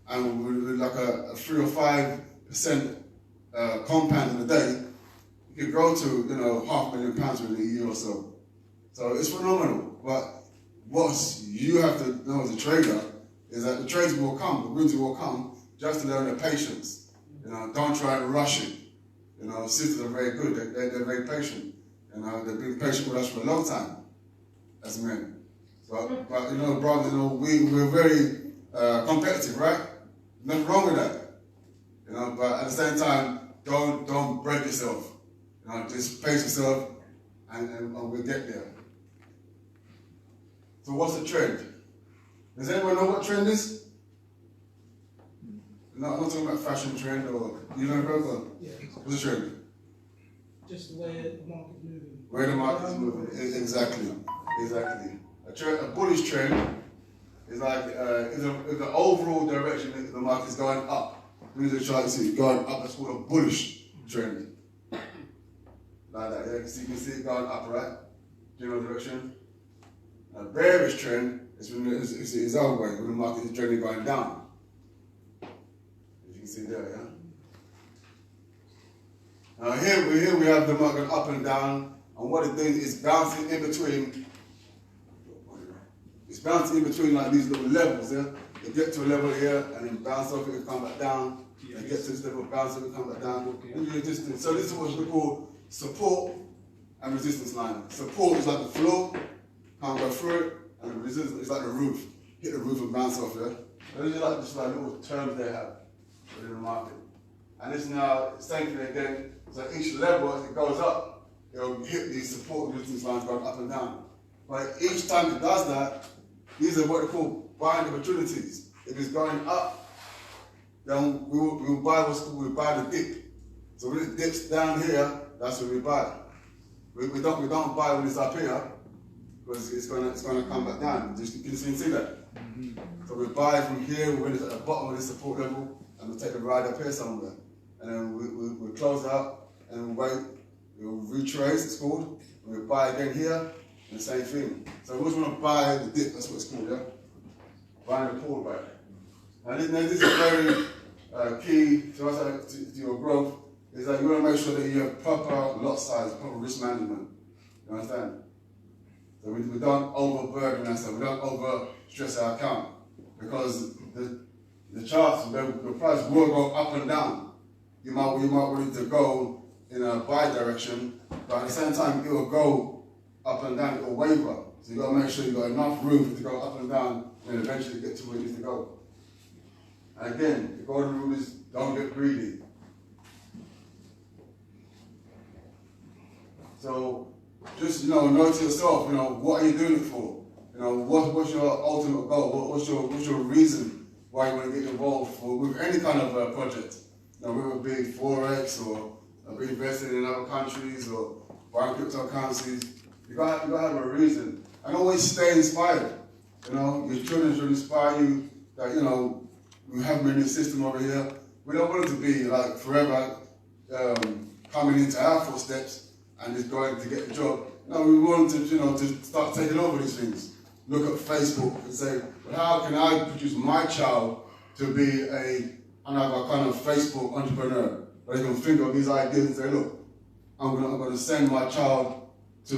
and with like a 3 or 5% compound in a day, you can grow to, you know, £500,000 within a year or so. So it's phenomenal. But what you have to know as a trader is that the trades will come, the wins will come, just to learn the patience. You know, don't try to rush it. You know, sisters are very good. They're very patient. You know, they've been patient with us for a long time as men. But you know, brothers, you know, we're very competitive, right? Nothing wrong with that. You know, but at the same time, don't break yourself. You know, just pace yourself, and we'll get there. So what's the trend? Does anyone know what trend is? No, I'm not talking about fashion trend or, you know, brother? Yeah. What's the trend? Just the way the market's moving. Where the market is moving. Exactly. A bullish trend is like if the overall direction of the market is going up. Through the chart, you see it going up. That's called a bullish trend. Like that. Yeah, you can see it going up, right? General direction. A bearish trend is when it's the other way, when the market is generally going down. As you can see there, yeah. Now here we have the market up and down, and what it does is bouncing in between. It's bouncing in between like these little levels, yeah. You get to a level here, and then bounce off it and come back down. You get to this level, bounce off it and come back down. And you're resisting. So this is what we call support and resistance line. Support is like the floor, can't go through it, and the resistance is like the roof. Hit the roof and bounce off, yeah. Those are like just like little terms they have within the market. And this now, same thing again. So each level, as it goes up, it'll hit these support and resistance lines going up and down. But each time it does that, these are what they call buying opportunities. If it's going up, then we'll buy what's called, we buy the dip. So when it dips down here, that's when we buy. We don't buy when it's up here, because it's gonna come back down. You can see that. So we buy from here when it's at the bottom of the support level, and we take a ride up here somewhere. And then we close out, and we wait, we'll retrace, it's called, and we buy again here, and the same thing. So we always want to buy the dip, that's what it's called, yeah? Buying the pullback. And this is very key to your growth, is that you want to make sure that you have proper lot size, proper risk management. You understand? So we don't overburden ourselves, we don't overstress our account, because the charts, the price will go up and down. you might want it to go in a buy direction, but at the same time, it will go up and down, it will waver. So you got to make sure you got enough room for it to go up and down, and then eventually get to where it needs to go. And again, the golden rule is don't get greedy. So just know to yourself, what are you doing it for? What's your ultimate goal? What's your reason why you want to get involved with any kind of project? Whether it be FOREX or be invested in other countries or buying cryptocurrencies. You gotta have a reason. And always stay inspired. Your children should inspire you that, we have them in the system over here. We don't want it to be like forever coming into our footsteps and just going to get the job. No, we want to, to start taking over these things. Look at Facebook and say, well, how can I produce my child to be another kind of Facebook entrepreneur? Where they can think of these ideas and say, look, I'm going to send my child to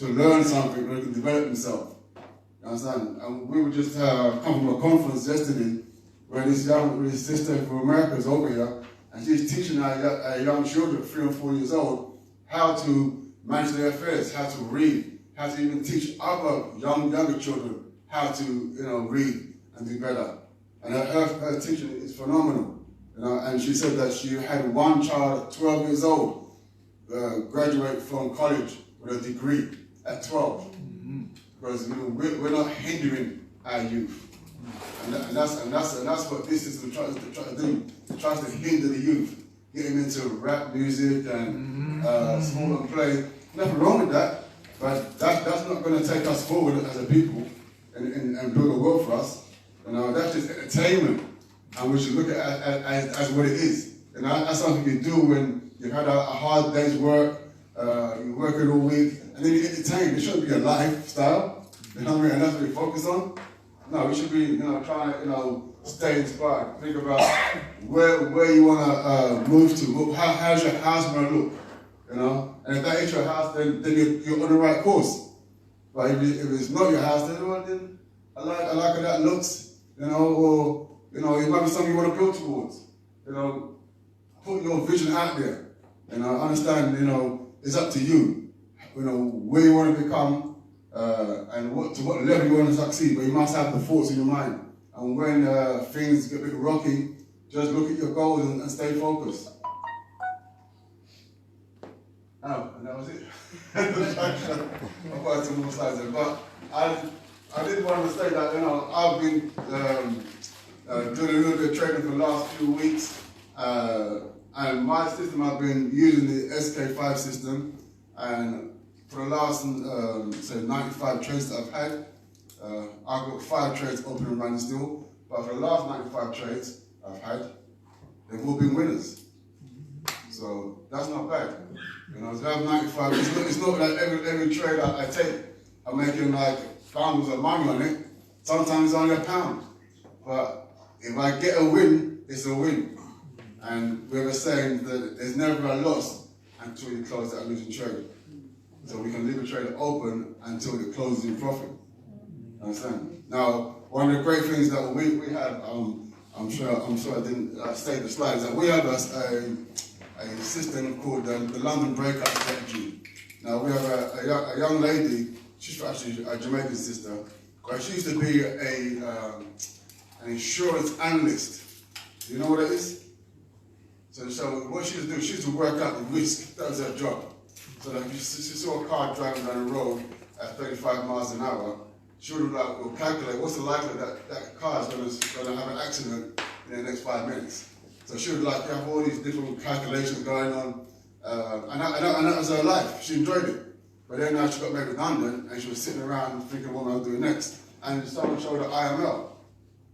learn something where he can develop himself. You understand? And we were just come from a conference yesterday where this sister from America is over here, and she's teaching our young children, 3 and 4 years old, how to manage their affairs, how to read, how to even teach other younger children how to read and do better. And her teaching is phenomenal. And she said that she had one child at 12 years old graduate from college with a degree at 12. Because we're not hindering our youth. And that's what this system tries to do. It tries to hinder the youth, get them into rap music and sport and play. Nothing wrong with that, but that's not going to take us forward as a people and build a world for us. That's just entertainment, and we should look at it as what it is. That's something you do when you've had a hard day's work, you're working all week, and then you entertain. It shouldn't be a lifestyle, And that's what we focus on. No, we should be, trying to, stay inspired. Think about where you want to move to. How's your house going to look? And if that is your house, then you're on the right course. But if it's not your house, then I like how that looks, or it might be something you want to build towards. Put your vision out there. Understand, it's up to you. Where you want to become, and to what level you want to succeed. But you must have the thoughts in your mind. And when things get a bit rocky, just look at your goals and stay focused. Oh, and that was it. I've got some more slides there, but I did want to say that I've been doing a little bit of trading for the last few weeks, and my system, I've been using the SK5 system, and for the last 95 trades that I've had, I've got 5 trades open and running still, but for the last 95 trades I've had, they've all been winners. So that's not bad. To have 95, it's not like every trade I take, I'm making like pounds of money on it. Sometimes it's only £1. But if I get a win, it's a win. And we were saying that there's never a loss until you close that losing trade. So we can leave a trade open until it closes in profit. Understand? Now, one of the great things that we have, I'm sure I didn't state the slides, that we have a system called the London Breakout Strategy. Now we have a young lady, she's actually a Jamaican sister, but she used to be an insurance analyst. Do you know what it is? So what she used to do, she used to work out the risk. That was her job. So that if she saw a car driving down the road at 35 miles an hour, she would calculate what's the likelihood that car is going to have an accident in the next 5 minutes. So she would have all these different calculations going on, and that was her life. She enjoyed it. But then now she got made redundant, and she was sitting around thinking, what am I doing next? And someone showed her IML.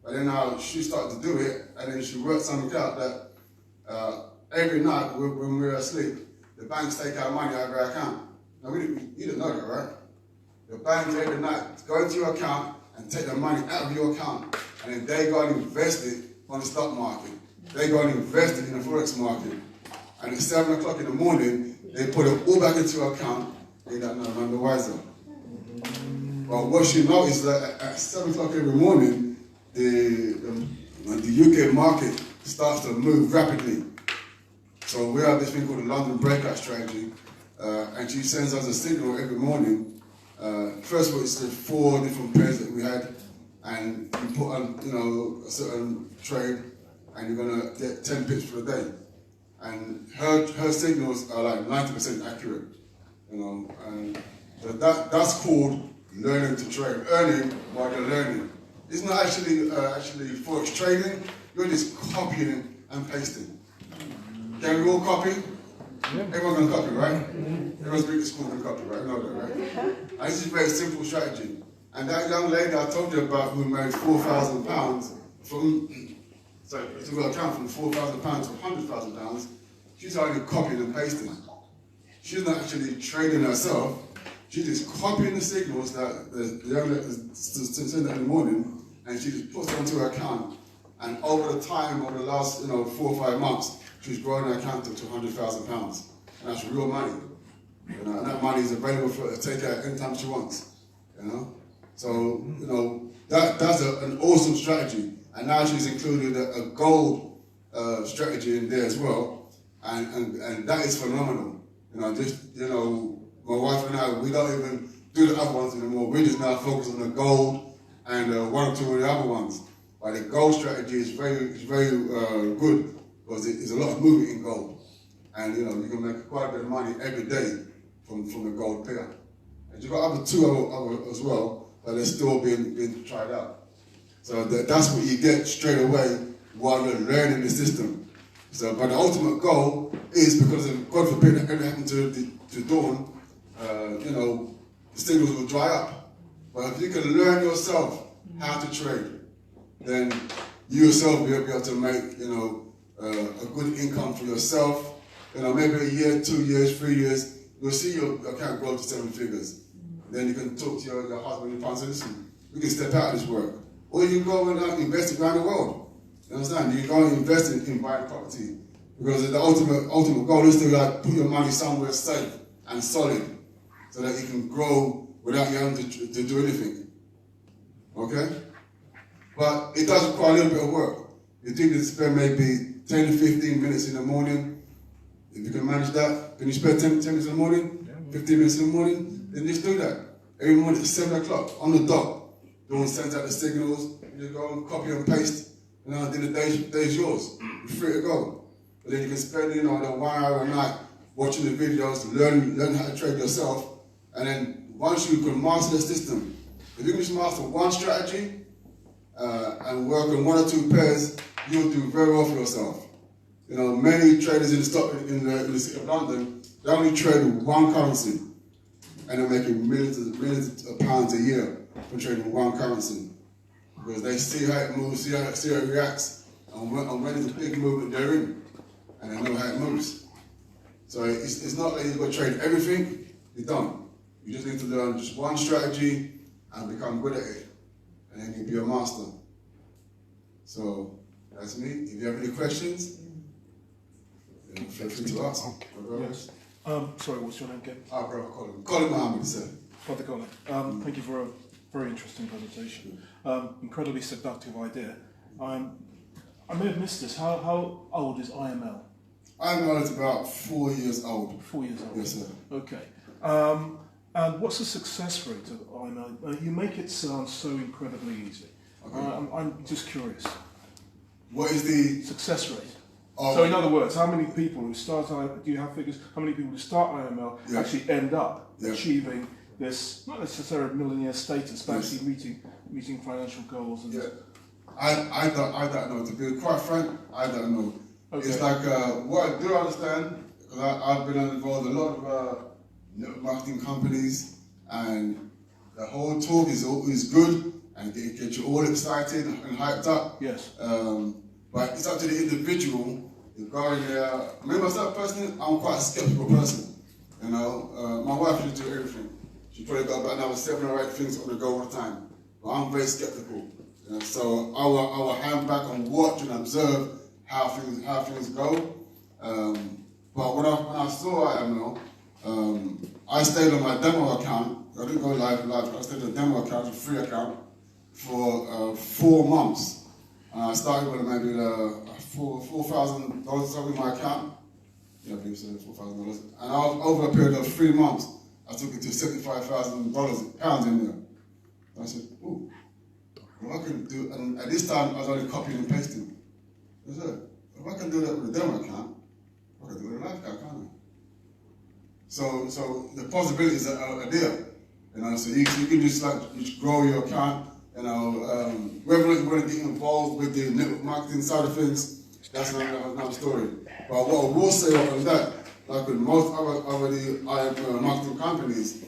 But then now she started to do it, and then she worked something out that every night when we were asleep, the banks take out money out of our account. Now you didn't know that, right? The banks every night go into your account and take the money out of your account, and then they go and invest it on the stock market. They go and invest it in the FOREX market. And at 7 o'clock in the morning, they put it all back into your account. They don't know, none the wiser. But what she noticed that at 7 o'clock every morning, the UK market starts to move rapidly. So we have this thing called the London breakout strategy, and she sends us a signal every morning. First of all, it's the 4 different pairs that we had, and you put on, a certain trade, and you're gonna get 10 pips for the day. And her signals are like 90% accurate, and so that's called learning to trade, earning while you're learning. It's not actually forex trading. You're just copying and pasting. Can we all copy? Yeah. Everyone can copy, right? Everyone's been to school can copy, right? You know that, right? And this is a very simple strategy. And that young lady I told you about who made £4,000 from, so to go account from £4,000 to £100,000, she's already copying and pasting. She's not actually trading herself. She's just copying the signals that the young lady sent in the morning, and she just puts it onto her account. And over the time, over the last 4 or 5 months, she's grown her account up to £100,000, and that's real money. And that money is available for her to take out anytime she wants. So that's an awesome strategy. And now she's included a gold strategy in there as well, and that is phenomenal. My wife and I, we don't even do the other ones anymore. We just now focus on the gold and 1 or 2 of the other ones. But the gold strategy is very good because there's a lot of movement in gold, and you can make quite a bit of money every day from the gold pair. And you've got 2 other as well, but they're still being tried out. So that's what you get straight away while you're learning the system. So, but the ultimate goal is, because if God forbid that ever happened to Dawn, the signals will dry up. But if you can learn yourself how to trade, then you yourself will be able to make a good income for yourself. Maybe a year, 2 years, 3 years, you'll see your account grow to 7 figures. Then you can talk to your husband and say, listen, we can step out of this work. Or you can go and invest around the world. You understand? You can go and invest in buying property. Because the ultimate goal is to put your money somewhere safe and solid, so that you can grow without you having to do anything. Okay? But it does require a little bit of work. You think to spend maybe 10 to 15 minutes in the morning. If you can manage that, can you spend 10 minutes in the morning? 15 minutes in the morning? Then just do that. Every morning at 7 o'clock, on the dot. Dawn sends out the signals, you just go and copy and paste, then the day's yours. You're free to go. But then you can spend, the 1 hour a night watching the videos, learn how to trade yourself, and then once you can master the system, if you can just master one strategy and work on 1 or 2 pairs, you'll do very well for yourself. Many traders in the city of London, they only trade with 1 currency, and they're making millions of pounds a year from trading 1 currency, because they see how it moves, see how it reacts, and when it's a big movement they're in, and they know how it moves. So it's not that you've got to trade everything. You don't. You just need to learn just one strategy and become good at it, and then you'll be a master. So that's me. If you have any questions, then feel free to ask. Yes. Sorry, what's your name again? Brother Colin. Colin Mohammed, sir. Father Colin. Thank you for a very interesting presentation. Incredibly seductive idea. I may have missed this. How old is IML? IML is about 4 years old. 4 years old? Yes, sir. Okay. And what's the success rate of IML? You make it sound so incredibly easy. Okay. I'm just curious. What is the success rate? So in other words, how many people who start, do you have figures, how many people who start IML actually end up achieving this, not necessarily millionaire status, but actually meeting financial goals? And I don't know. To be quite frank, I don't know. Okay. It's like, what I do understand, because I've been involved in a lot of marketing companies, and the whole talk is good and get you all excited and hyped up. Yes. But it's up to the individual. You go in there. Me myself personally, I'm quite a skeptical person. My wife used to do everything. She probably got about another 7 or 8 things on the go all the time. But I'm very skeptical. So I will hang back and watch and observe how things go. But when I saw IML, I stayed on my demo account. I didn't go live. I stayed on a demo account, a free account, for 4 months. I started with maybe $4,000 or something in my account, Yeah, I believe so, $4,000. And over a period of 3 months, I took it to £75,000 in there. And I said, ooh, well, I can do, and at this time I was only copying and pasting. I said, if I can do that with a demo account, I can do it with a live account, can't I? So the possibilities are there. You know, so you can just grow your account. You know, whether or not you want to get involved with the network marketing side of things, that's another story. But what I will say about that, like with most other marketing companies,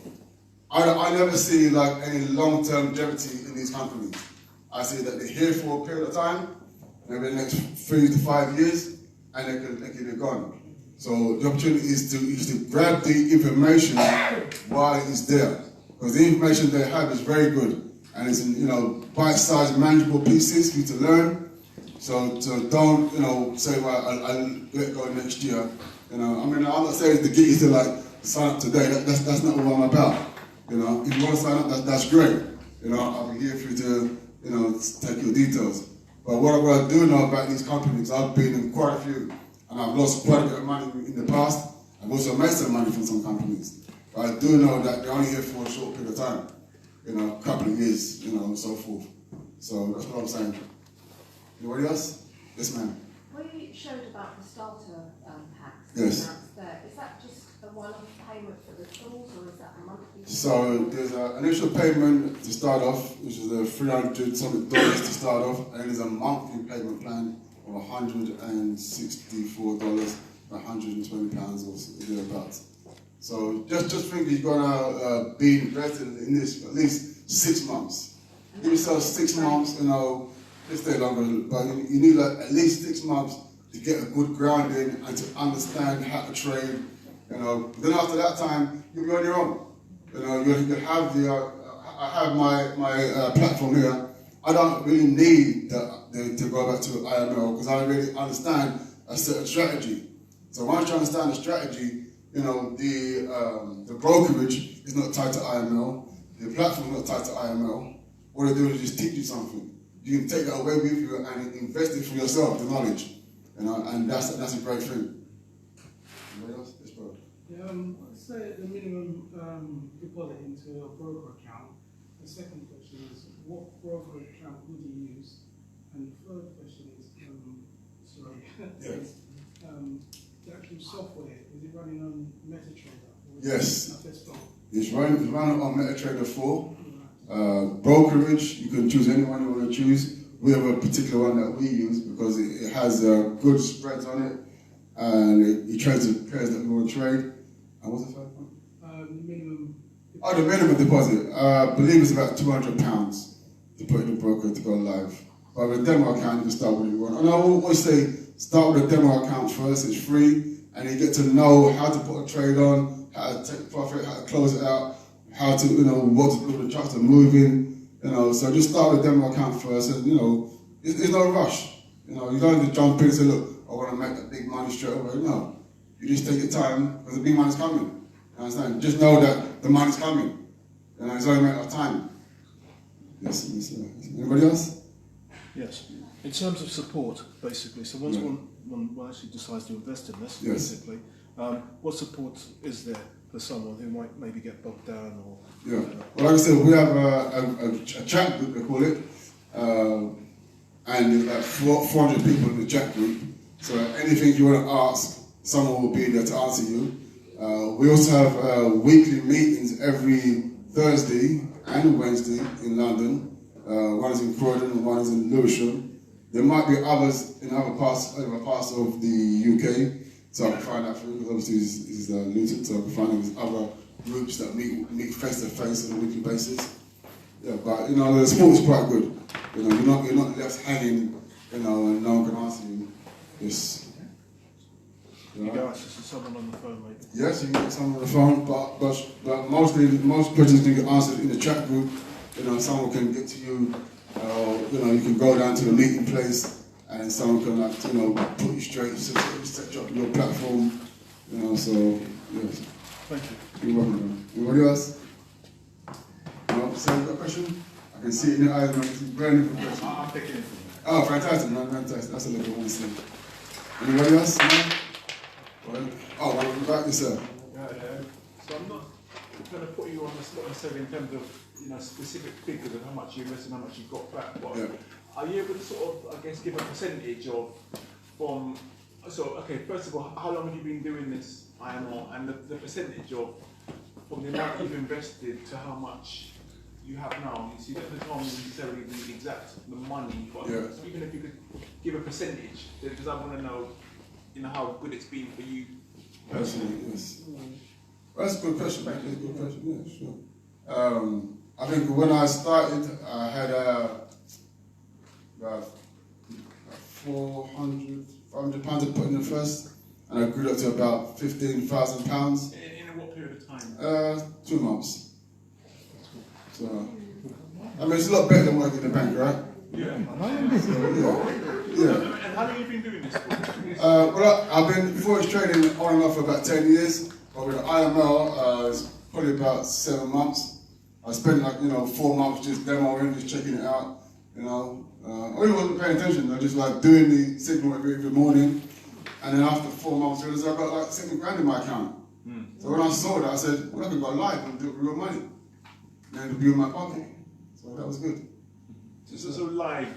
I never see like any long-term longevity in these companies. I see that they're here for a period of time, maybe the next 3 to 5 years, and they can be gone. So the opportunity is to grab the information while it is there, because the information they have is very good, and it's in, you know, bite-sized, manageable pieces for you to learn. So don't say, well, I'll let go next year. You know, I mean, I'm not saying to get you to like sign up today. That's not what I'm about. You know, if you want to sign up, that's great. You know, I'll be here for you to, you know, take your details. But what I do know about these companies, I've been in quite a few, and I've lost quite a bit of money in the past. I've also made some money from some companies. But I do know that they're only here for a short period of time. You know, a couple of years, you know, and so forth. So that's what I'm saying. Anybody else? Yes, ma'am. When you showed about the starter packs, Yes. there, is that just a one-off payment for the tools, or is that a monthly? So there's an initial payment to start off, which is $300 something to start off, and there's a monthly payment plan of $164, £120 or thereabouts. So just think you're gonna be invested in this for at least 6 months. Give yourself 6 months, you know. Let's stay longer, but you need like at least 6 months to get a good grounding and to understand how to trade. You know, then after that time, you'll be on your own. You know, you have I have my platform here. I don't really need to go back to IML because I really understand a certain strategy. So once you understand the strategy, you know, the brokerage is not tied to IML. The platform is not tied to IML. What they do is just teach you something. You can take that away with you and invest it for yourself, the knowledge. You know, and that's a great thing. Anybody else? Yes, bro. Yeah, let's say the minimum deposit into a broker account. The second question is, what broker account would you use? And the third question is, is the actual software, is it running on MetaTrader? Yes. It's running on MetaTrader 4. Brokerage, you can choose anyone you want to choose. We have a particular one that we use because it has good spreads on it, and it trades the pairs that we want to trade. And what's the third one? Minimum. Oh, the minimum deposit. I believe it's about £200 to put in the broker to go live. But with a demo account, you can start with what you want. And I always say, start with a demo account first. It's free, and you get to know how to put a trade on, how to take profit, how to close it out, how to, you know, what to do with the charts are moving, you know. So just start with a demo account first, and you know, there's no rush. You know, you don't have to jump in and say, look, I want to make that big money straight away. No, you just take your time because the big money's coming. You understand? Just know that the money's coming. You know, it's only a matter of time. Yes. Anybody else? Yes. In terms of support, basically, so once one actually decides to invest in this, yes, basically, what support is there for someone who might maybe get bogged down or? Yeah. Well, like I said, we have a chat group, they call it, and there's about 400 people in the chat group. So anything you want to ask, someone will be there to answer you. We also have weekly meetings every Thursday and Wednesday in London. One is in Croydon and one is in Lewisham. There might be others in other parts of the UK. So I can find out for you, because obviously this is Luton, so I can find these other groups that meet face to face on a weekly basis. Yeah, but you know, the support is quite good. You know, you're not left hanging, you know, and no one can answer you. Yes. You go access to someone on the phone, maybe. Yes, you can get someone on the phone, but most questions can get answered in the chat group. You know, someone can get to you. You know, you can go down to the meeting place. And someone can, like, you know, put you straight, set you up your platform, you know, so, yes. Thank you. You're welcome. Anybody else? No? Sam, got a question? I can see it in your eyes, man. It's a brand new question. I'm picking it from you. Oh, fantastic, man, fantastic. That's a little bit one thing. Anybody else? No? Oh, what about yourself? So I'm not going to put you on the spot necessarily in terms of specific figures of how much you invest and how much you got back. But are you able to sort of, I guess, give a percentage of first of all, how long have you been doing this IMO, and the percentage of from the amount you've invested to how much you have now? You see, that doesn't necessarily the exact the money, but even if you could give a percentage, because I want to know, how good it's been for you. Personally, yes. Well, that's a good question, man. That's a good question, yeah, sure. I think when I started, I had about 500 pounds to put in the first, and I grew up to about £15,000. In what period of time? 2 months. So, I mean, it's a lot better than working in the bank, right? Yeah. Yeah. And how long have you been doing this for? Well, I've been FOREX trading on and off for about 10 years, but with IML, it's probably about 7 months. I spent 4 months just demoing, just checking it out, I really wasn't paying attention, I just doing the signal every morning, and then after 4 months, I realized I got £7 grand in my account. So when I saw that, I said, well, I could go live and do it with real money. And then it'll be in my pocket. So that was good. So live,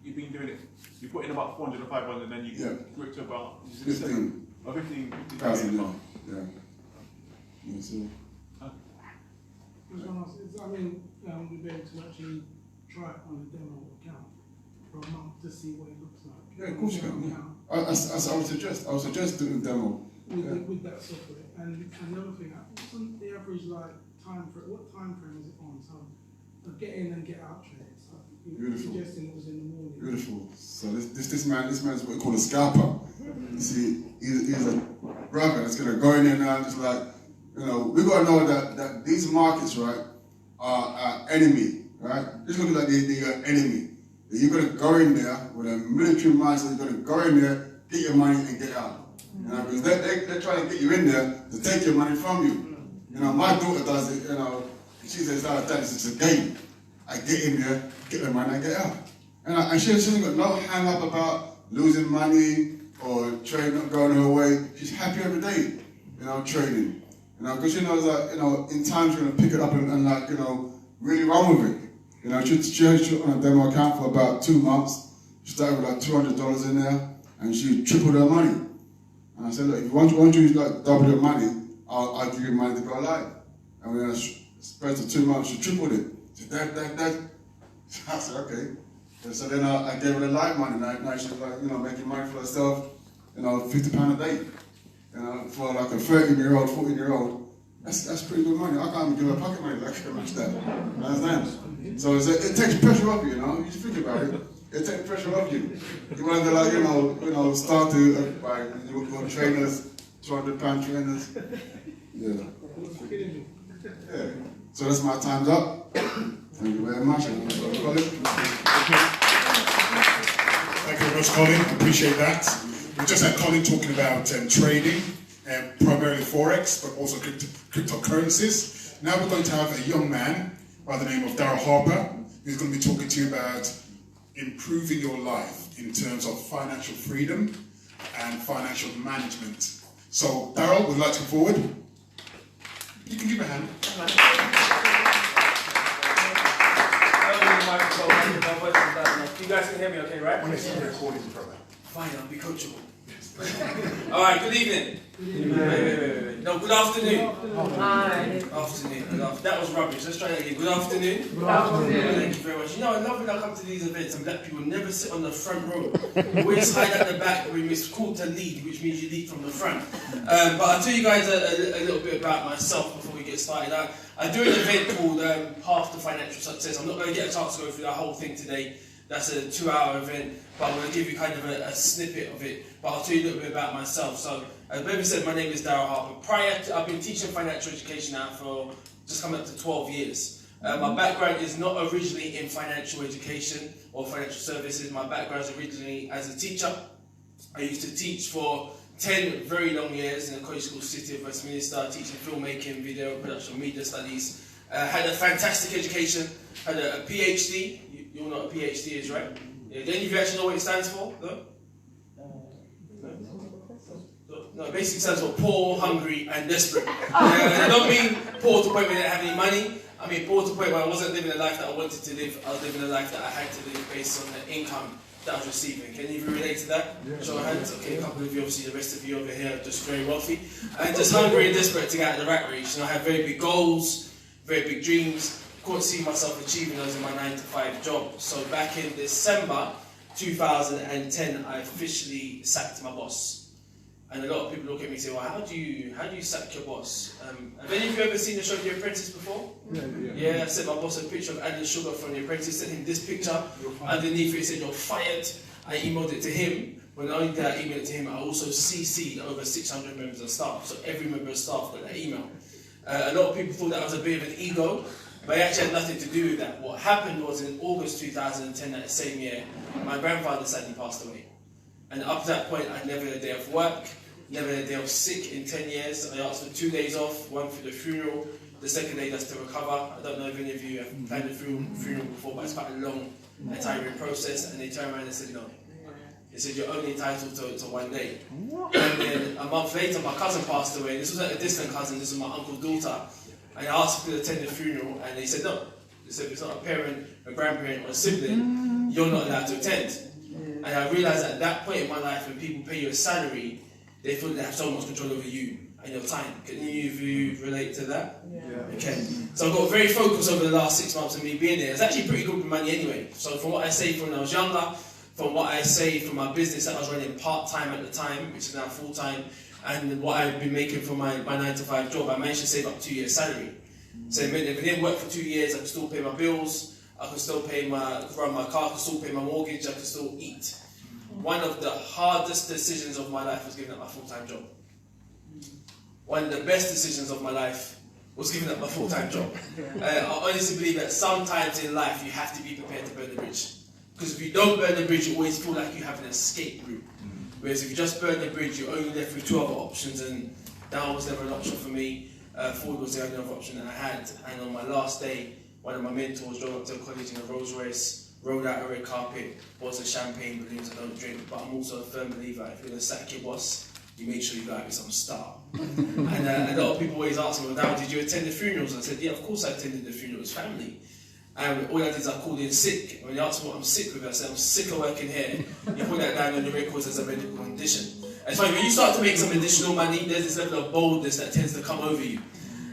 you've been doing it, you put in about 400 or 500, and then you grew it to about 15. 15,000. Yeah. Yeah, so. We've been able to actually try it on the demo account for a month to see what it looks like. Yeah, of course you can. Yeah. I would suggest doing a demo. With that software. And another thing, what's on the average time frame? What time frame is it on? So a get in and get out trade. So Beautiful. Suggesting it was in the morning. Beautiful. So this man's what we call a scalper. You see, he's a brother that's gonna go in there now, just we gotta know that these markets, right, are our enemy, right? Just look like the enemy. You're gonna go in there with a military mindset. You're gonna go in there, get your money, and get out. Because they're trying to get you in there to take your money from you. My daughter does it. She says, "Dad, it's just a game. I get in there, get the money, I get out." And she hasn't got no hang up about losing money or trade not going her way. She's happy every day, trading. Because she knows that, in time she's going to pick it up and really run with it. She on a demo account for about 2 months. She started with $200 in there, and she tripled her money. And I said, look, if you want you double your money, I'll give you money to go live. And within a space of 2 months, she tripled it. She said, Dad. I said, okay. And so then I gave her the live money. Now she's making money for herself, £50 a day. For like a 13-year-old, 14-year-old, that's pretty good money. I can't even give her pocket money like how much that. You understand? So it takes pressure off you, You just think about it. It takes pressure off you. You want to start to buy your trainers, £200 trainers. Yeah. So that's my time's up. Thank you very much. Colin. Thank you very much, Colin. Appreciate that. We just had Colin talking about trading, primarily Forex, but also cryptocurrencies. Now we're going to have a young man by the name of Daryl Harper, who's going to be talking to you about improving your life in terms of financial freedom and financial management. So, Daryl, would you like to come forward? You can give a hand. You guys can hear me okay, right? Honestly, the recording program. Fine, I'll be coachable. Alright, good evening. Wait. No, good afternoon. Hi. Afternoon. That was rubbish. Let's try that again. Good afternoon. Good afternoon. Thank you very much. I love when I come to these events and black people never sit on the front row. Always hide at the back. We miss call to lead, which means you lead from the front. But I'll tell you guys a little bit about myself before we get started. I do an event called Path to Financial Success. I'm not going to get a chance to go through that whole thing today. That's a 2-hour event, but I'm going to give you kind of a snippet of it. But I'll tell you a little bit about myself. So, as Baby said, my name is Daryl Harper. I've been teaching financial education now for just coming up to 12 years. My background is not originally in financial education or financial services. My background is originally as a teacher. I used to teach for 10 very long years in the College School City of Westminster, teaching filmmaking, video production, media studies. Had a fantastic education, had a PhD. You all know what a PhD is, right? Yeah, do any of you actually know what it stands for? No? No, it basically stands for poor, hungry, and desperate. I don't mean poor to the point where I didn't have any money. I mean poor to the point where I wasn't living the life that I wanted to live. I was living a life that I had to live based on the income that I was receiving. Can any of you relate to that? Yeah. Show of hands. Okay, a couple of you, obviously the rest of you over here are just very wealthy. And just hungry and desperate to get out of the rat race. I had very big goals, very big dreams. Couldn't see myself achieving those in my 9-to-5 job. So back in December 2010, I officially sacked my boss. And a lot of people look at me and say, well, how do you sack your boss? Have any of you ever seen the show The Apprentice before? Yeah, I sent my boss a picture of Alan Sugar from The Apprentice, sent him this picture. Underneath it said, you're fired. I emailed it to him. When not only did I email it to him, I also CC'd over 600 members of staff. So every member of staff got that email. A lot of people thought that was a bit of an ego, but it actually had nothing to do with that. What happened was in August 2010, that same year, my grandfather sadly passed away. And up to that point, I'd never had a day off work, never had a day off sick in 10 years. I asked for 2 days off, one for the funeral, the second day just to recover. I don't know if any of you have planned a funeral before, but it's quite a long and tiring process. And they turned around and said, no. They said, you're only entitled to 1 day. And then a month later, my cousin passed away. This wasn't a distant cousin, this was my uncle's daughter. And I asked if to attend the funeral, and they said no. They said, if it's not a parent, a grandparent, or a sibling, you're not allowed to attend. And I realised at that point in my life, when people pay you a salary, they feel they have so much control over you and your time. Can any of you relate to that? Yeah. Okay. So I got very focused over the last 6 months of me being there. It's actually pretty good with money anyway. So from what I saved from when I was younger, from what I saved from my business that I was running part-time at the time, which is now full-time, and what I've been making from my 9-to-5 job, I managed to save up 2 years' salary. So it meant if I didn't work for 2 years, I could still pay my bills, I could still run my car, I could still pay my mortgage, I could still eat. One of the hardest decisions of my life was giving up my full-time job. One of the best decisions of my life was giving up my full-time job. I honestly believe that sometimes in life you have to be prepared to burn the bridge. Because if you don't burn the bridge, you always feel like you have an escape route. Whereas if you just burn the bridge, you're only left with 2 other options, and that was never an option for me. Ford was the only other option that I had. And on my last day, one of my mentors drove up to college in a Rolls Royce, rolled out a red carpet, bought a champagne, balloons I don't drink, but I'm also a firm believer, if you're going to sack your boss, you make sure you go out with some style. And a lot of people always ask me, well, now, did you attend the funerals? I said, yeah, of course I attended the funerals, family. And all I did is I called in sick. When you asked me what I'm sick with, I said, I'm sick of working here. You put that down on your records as a medical condition. And it's funny, when you start to make some additional money, there's this level of boldness that tends to come over you.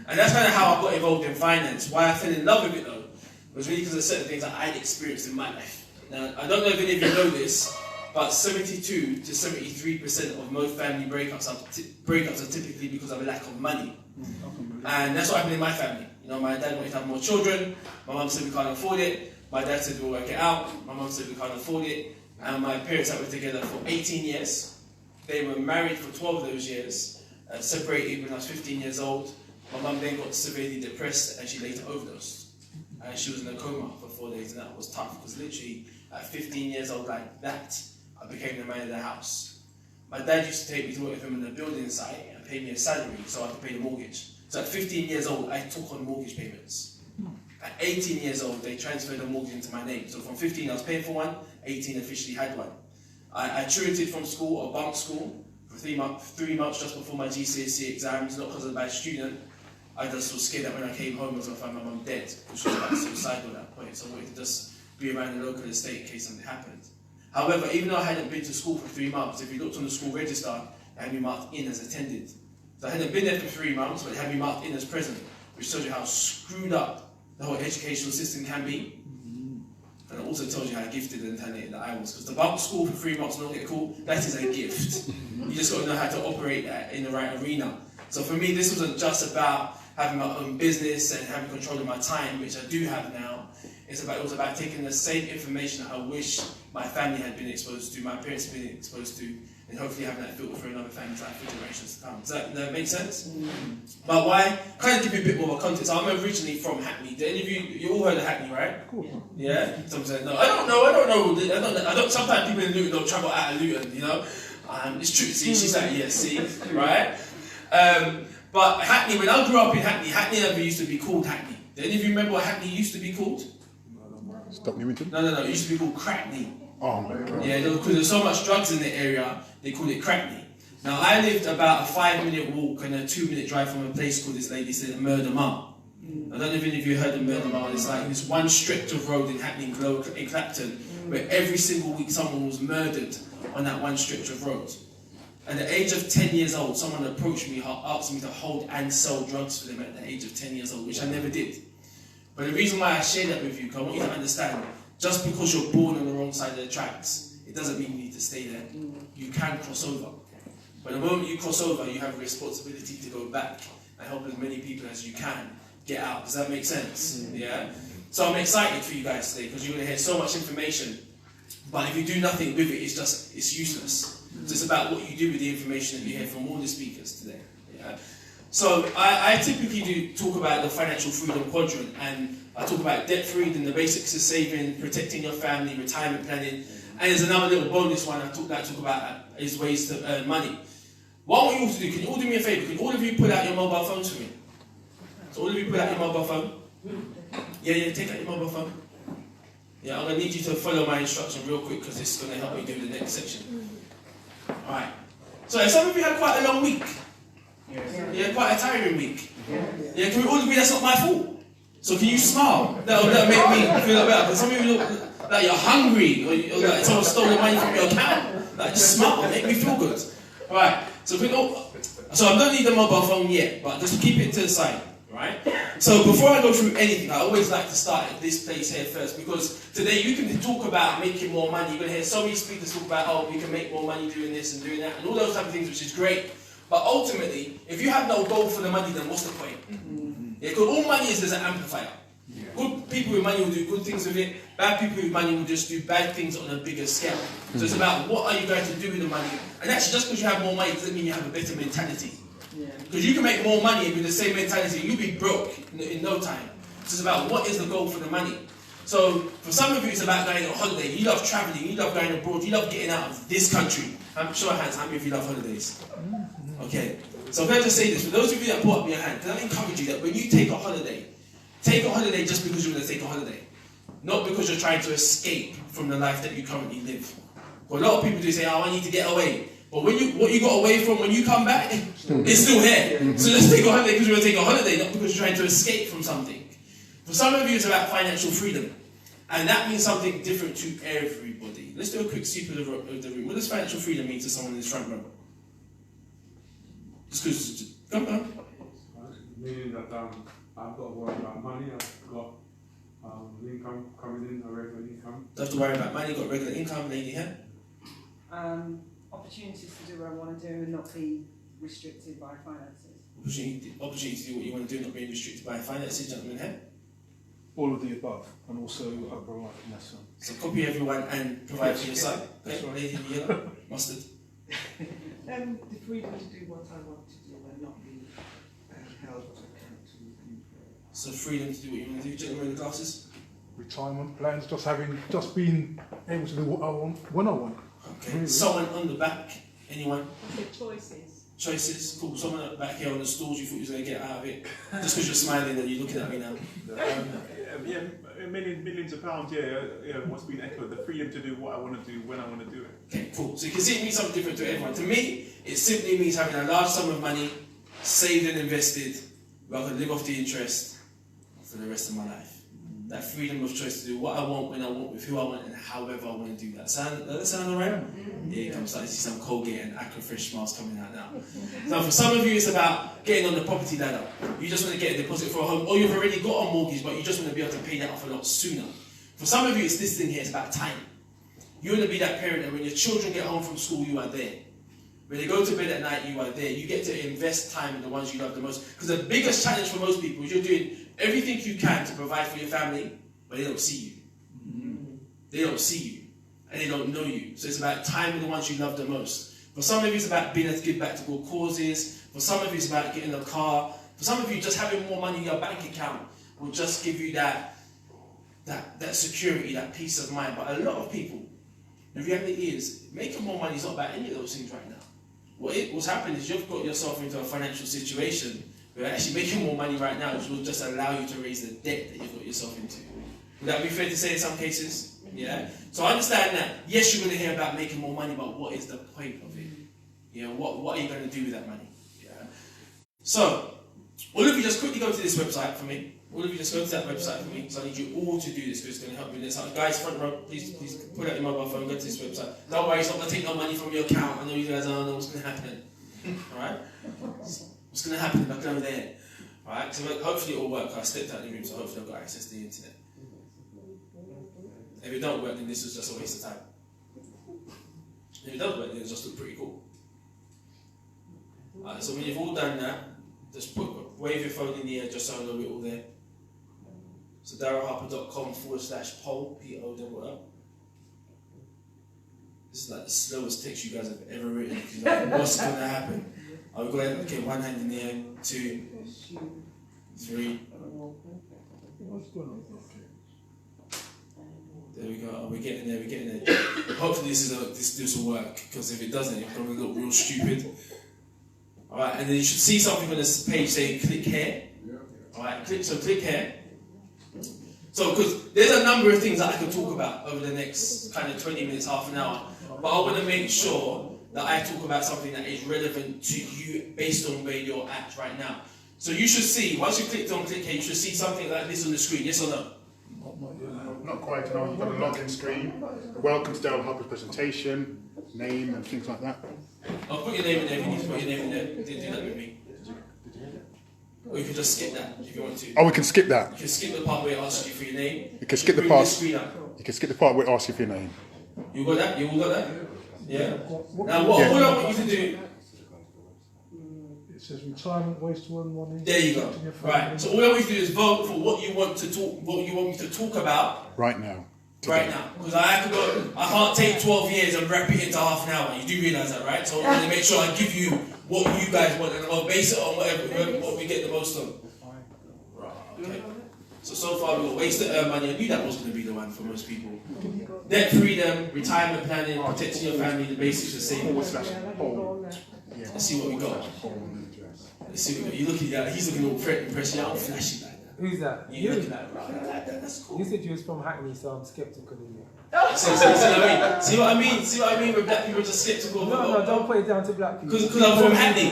And that's kind of how I got involved in finance. Why I fell in love with it, though, was really because of certain things that I'd experienced in my life. Now, I don't know if any of you know this, but 72 to 73% of most family breakups are typically because of a lack of money. And that's what happened in my family. You know, my dad wanted to have more children, my mum said we can't afford it, my dad said we'll work it out, my mum said we can't afford it, and my parents were together for 18 years. They were married for 12 of those years, separated when I was 15 years old. My mum then got severely depressed and she later overdosed. And she was in a coma for 4 days, and that was tough, because literally at 15 years old like that, I became the man of the house. My dad used to take me to work with him on the building site and pay me a salary so I could pay the mortgage. So at 15 years old, I took on mortgage payments. At 18 years old, they transferred the mortgage into my name. So from 15, I was paying for one, 18 officially had one. I truanted from school, or bunked school, for 3 months just before my GCSE exams, not because I was a bad student. I just was scared that when I came home, I was going to find my mum dead, because she was about suicidal at that point. So I wanted to just be around the local estate in case something happened. However, even though I hadn't been to school for 3 months, if you looked on the school register, it had me marked in as attended. So I hadn't been there for 3 months, but it had me marked in as present, which tells you how screwed up the whole educational system can be. And it also tells you how gifted and talented that I was. Because to bunk school for 3 months and not get caught, that is a gift. You just got to know how to operate in the right arena. So for me, this wasn't just about having my own business and having control of my time, which I do have now. It was about taking the same information that I wish my family had been exposed to, my parents had been exposed to, and hopefully having that filter for another family's life for generations to come. Does that make sense? But why? Kind of give you a bit more of a context. I'm originally from Hackney. Did any of you all heard of Hackney, right? Yeah? Some say, no, I don't know. Sometimes people in Luton don't travel out of Luton, you know? It's true. See, she's like, yes, see, right? But Hackney, when I grew up in Hackney, Hackney never used to be called Hackney. Did any of you remember what Hackney used to be called? Stop Newington? No. It used to be called Crackney. Oh my God. Yeah, because there's so much drugs in the area, they called it Crackney. Now, I lived about a 5-minute walk and a 2-minute drive from a place called, this lady said, Murder Mile. I don't know if any of you heard of Murder Mile. It's like this one stretch of road in Clapton where every single week someone was murdered on that one stretch of road. At the age of 10 years old, someone approached me, asked me to hold and sell drugs for them at the age of 10 years old, which I never did. But the reason why I share that with you, because I want you to understand, just because you're born on the wrong side of the tracks, it doesn't mean you need to stay there. You can cross over. But the moment you cross over, you have a responsibility to go back and help as many people as you can get out. Does that make sense? Yeah? So I'm excited for you guys today because you're going to hear so much information. But if you do nothing with it, it's useless. So it's about what you do with the information that you hear from all the speakers today. Yeah? So I typically do talk about the financial freedom quadrant, and I talk about debt freedom, the basics of saving, protecting your family, retirement planning, and there's another little bonus one I talk about is ways to earn money. What I want you all to do, can you all do me a favour? Can all of you pull out your mobile phones for me? So all of you pull out your mobile phone. Yeah, take out your mobile phone. Yeah, I'm going to need you to follow my instruction real quick because this is going to help me do the next section. Alright. So some of you had quite a long week. Yeah, quite a tiring week. Yeah, can we all agree that's not my fault? So can you smile? That'll make me feel better. Because some of you look like you're hungry or like someone stole the money from your account. Like, just smile, make me feel good. Alright, so I don't need the mobile phone yet, but just keep it to the side. Right? So before I go through anything, I always like to start at this place here first, because today you can talk about making more money. You're going to hear so many speakers talk about, oh, we can make more money doing this and doing that, and all those type of things, which is great. But ultimately, if you have no goal for the money, then what's the point? Yeah, because all money is an amplifier. Good people with money will do good things with it. Bad people with money will just do bad things on a bigger scale. So it's about what are you going to do with the money. And actually, just because you have more money doesn't mean you have a better mentality. Because you can make more money with the same mentality, you'll be broke in no time. So it's about what is the goal for the money. So for some of you, it's about going on holiday. You love traveling, you love going abroad, you love getting out of this country. I'm sure hands, how many of you love holidays? Okay. So I'm going to just say this. For those of you that put up your hand, can I encourage you that when you take a holiday just because you want to take a holiday. Not because you're trying to escape from the life that you currently live. But a lot of people do say, oh, I need to get away. But what you got away from when you come back, it's still here. So let's take a holiday because you want to take a holiday, not because you're trying to escape from something. For some of you, it's about financial freedom. And that means something different to everybody. Let's do a quick sweep of the room. What does financial freedom mean to someone in this front row? Just because, come on. Meaning that I've got to worry about money, I've got income coming in, a regular income. Don't have to worry about money, you've got regular income, lady here. Opportunities to do what I want to do and not be restricted by finances. Opportunity to do what you want to do, not being restricted by finances, gentlemen here. All of the above, and also provide for my son. So copy everyone and provide for your son. Okay, lady in yellow, mustard. The freedom to do what I want to do and not be held to account to anything. So freedom to do what you want to do, gentlemen in the glasses. Retirement plans, just being able to do what I want when I want. Okay. Really? Someone on the back, anyone? I said choices. Choices, cool. Someone back here on the stools, you thought you was going to get out of it. Just because you're smiling and you're looking at me now. Millions of pounds, what's been echoed, the freedom to do what I want to do when I want to do it. Okay, cool. So you can see it means something different to everyone. To me, it simply means having a large sum of money, saved and invested, where I can live off the interest for the rest of my life. That freedom of choice to do what I want, when I want, with who I want, and however I want to do that. Does that sound alright? Yeah, I'm starting to see some Colgate and Aquafresh smiles coming out now. So for some of you, it's about getting on the property ladder. You just want to get a deposit for a home, or you've already got a mortgage, but you just want to be able to pay that off a lot sooner. For some of you, it's this thing here, it's about time. You want to be that parent that when your children get home from school, you are there. When they go to bed at night, you are there. You get to invest time in the ones you love the most. Because the biggest challenge for most people is you're doing everything you can to provide for your family, but they don't see you. They don't see you. And they don't know you. So it's about time with the ones you love the most. For some of you, it's about being able to give back to good causes. For some of you, it's about getting a car. For some of you, just having more money in your bank account will just give you that security, that peace of mind. But a lot of people, the reality is, making more money is not about any of those things right now. What's happened is you've got yourself into a financial situation where actually making more money right now will just allow you to raise the debt that you've got yourself into. Would that be fair to say in some cases? Yeah? So I understand that, yes, you're going to hear about making more money, but what is the point of it? Yeah, what are you going to do with that money? Yeah. So, all of you just quickly go to this website for me. All of you just go to that website for me. So I need you all to do this because it's going to help you with this. Guys, front row, please put out your mobile phone, go to this website. Don't worry, it's not going to take no money from your account. I know you guys don't know what's going to happen. Alright? What's going to happen? Back over there. Alright? So hopefully it will work. I stepped out of the room, so hopefully I've got access to the internet. If it don't work, then this was just a waste of time. If it does work, then it'll just look pretty cool. Alright, so when you've all done that, just wave your phone in the air just so I know we're all there. So darylharper.com/poll, P-O-L-L. This is like the slowest text you guys have ever written. Like, what's going to happen? I'll go ahead and get one hand in the air, 2, 3. There we go. We're getting there. We're getting there. Hopefully this will work, because if it doesn't, it's going to look real stupid. All right, and then you should see something on this page saying "click here." All right, click here. So, because there's a number of things that I can talk about over the next kind of 20 minutes, half an hour, but I want to make sure that I talk about something that is relevant to you based on where you're at right now. So you should see, once you clicked on click here, you should see something like this on the screen. Yes or no? Not quite, no. You've got a login screen. Welcome to Daryl Harper's presentation, name and things like that. I'll put your name in there if you need to put your name in there. Do that with me. Or you can just skip that if you want to. Oh, we can skip that. You can skip the part where it asks you for your name. You can skip the part. You can skip the part where it asks you for your name. You got that? You all got that? Yeah. Now what I want you to do. It says retirement ways to earn money. There you go. Right. So all I want you to do is vote for what you want to talk, what you want me to talk about. Right now. Right now, because I have to go. I can't take 12 years and wrap it into half an hour. You do realise that, right? So I'm going to make sure I give you what you guys want, and I'll base it on what we get the most on. Right. Okay. So far we've got ways to earn money. I knew that was going to be the one for most people. Debt freedom, retirement planning, protecting your family, the basics of saving. Let's see what we got. Let's see what we got. You're looking at. He's looking all impressed. You're all flashy like that. Who's that? You're looking at that. That's cool. You said you was from Hackney, so I'm skeptical of you. See what I mean? See what I mean? With black people just skeptical. No, don't put it down to black people. Because I'm from Hackney.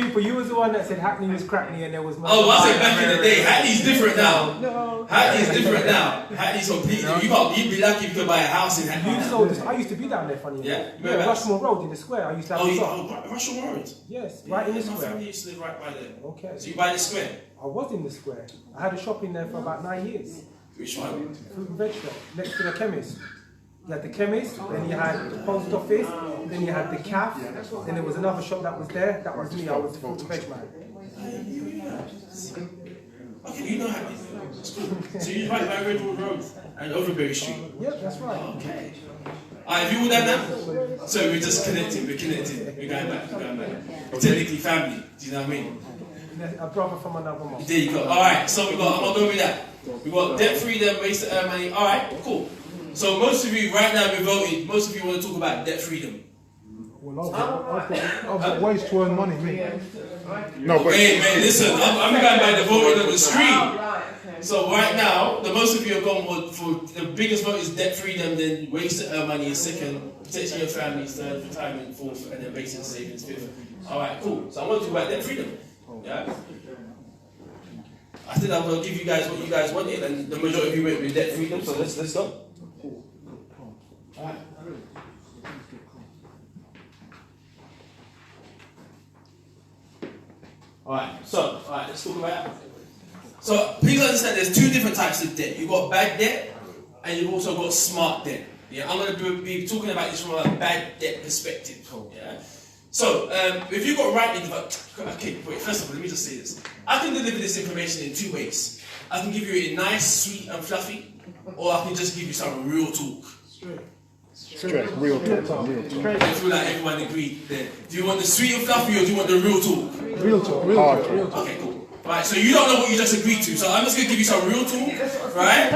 People. You was the one that said Hackney was crackney and there was. Oh, I said back in the day. Hackney's different now. No. Hackney's different now. Hackney's completely. You'd be lucky if you could buy a house in Hackney. I used to be down there, funny. Yeah. Rushmore Road in the square. I used to have a shop. Rushmore Road. Yes, right in the square. My family used to live right by there. Okay. So you buy the square? I was in the square. I had a shop in there for about 9 years. Which one? Fruit and veg shop, next to the chemist. You had the chemist, then you had the post office, then you had the cafe, then there was another shop that was there. That was me. I was the fruit and veg man. Okay, you know Hackney. So you right by Redwood Road and Overbury Street. Yep, that's right. Okay. Have you all done that? So we're just connecting. We're going back. We're technically family. Do you know what I mean? A brother from another mom. There you go. Alright, so I'm gonna go with that. We got debt freedom, ways to earn money. Alright, cool. So most of you right now we voted, most of you want to talk about debt freedom. Well, I've got ways to earn money, me. No, but hey man, listen, I'm going by the voting on the screen. So right now, the most of you have gone for the biggest vote is debt freedom, then ways to earn money is second, protecting your family is third, retirement fourth, and then basic savings fifth. Alright, cool. So I want to talk about debt freedom. Yeah. I think I'm going to give you guys what you guys wanted, and the majority of you went with debt freedom, so let's go. Alright. Alright, so, let's talk about that. So, please understand there's two different types of debt. You've got bad debt, and you've also got smart debt. Yeah, I'm going to be talking about this from a bad debt perspective. Yeah. So, if you've got okay, wait, first of all, let me just say this. I can deliver this information in two ways. I can give you it nice, sweet, and fluffy, or I can just give you some real talk. Straight, real talk. I feel like everyone agreed there. Do you want the sweet and fluffy, or do you want the real talk? Real talk. Okay, cool. Right, so you don't know what you just agreed to, so I'm just going to give you some real talk, right?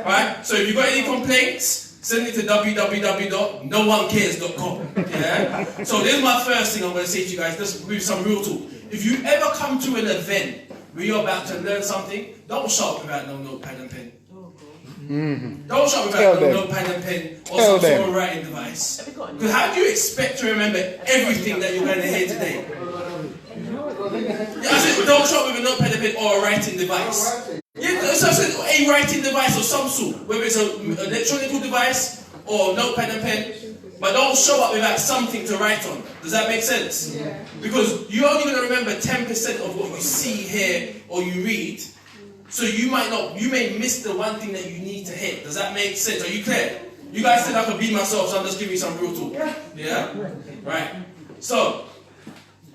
Right, so if you've got any complaints, send it to www.noonecares.com. Yeah? So there's my first thing I'm going to say to you guys, just with some real talk. If you ever come to an event where you're about to learn something, don't show up without no notepad and pen. Don't show up without no notepad and pen or some sort of writing device. Because how do you expect to remember everything that you're going to hear today? I said, don't show up with a notepad and pen or a writing device. Yeah, so I said a writing device of some sort, whether it's an electronic device or notepad and pen, but don't show up without something to write on. Does that make sense? Yeah. Because you're only going to remember 10% of what you see, hear, or you read. So you may miss the one thing that you need to hit. Does that make sense? Are you clear? You guys said I could be myself, so I'm just giving you some real talk. Yeah? Right. So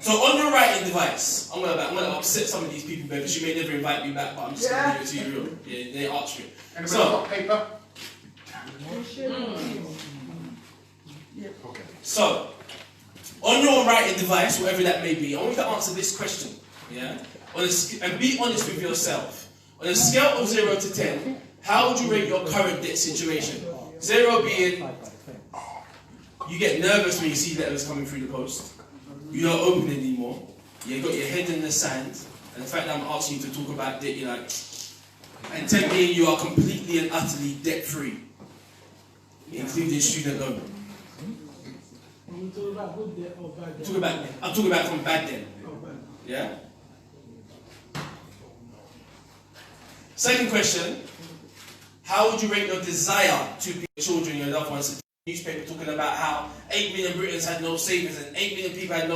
on your writing device, I'm gonna upset some of these people because you may never invite me back, but I'm just gonna give it to you real. Yeah, they asked me. Anybody got paper? Okay. So, on your writing device, whatever that may be, I want you to answer this question. Yeah? And be honest with yourself. On a scale of 0 to 10, how would you rate your current debt situation? 0 being, you get nervous when you see letters coming through the post. You don't open it anymore. You got your head in the sand. And the fact that I'm asking you to talk about debt, you're like, and 10 being you are completely and utterly debt-free, including student loan. Are we talking about good debt or bad debt? I'm talking about from bad debt. Yeah? Second question, how would you rate your desire to be children, your loved ones? The newspaper talking about how 8 million Britons had no savings and 8 million people had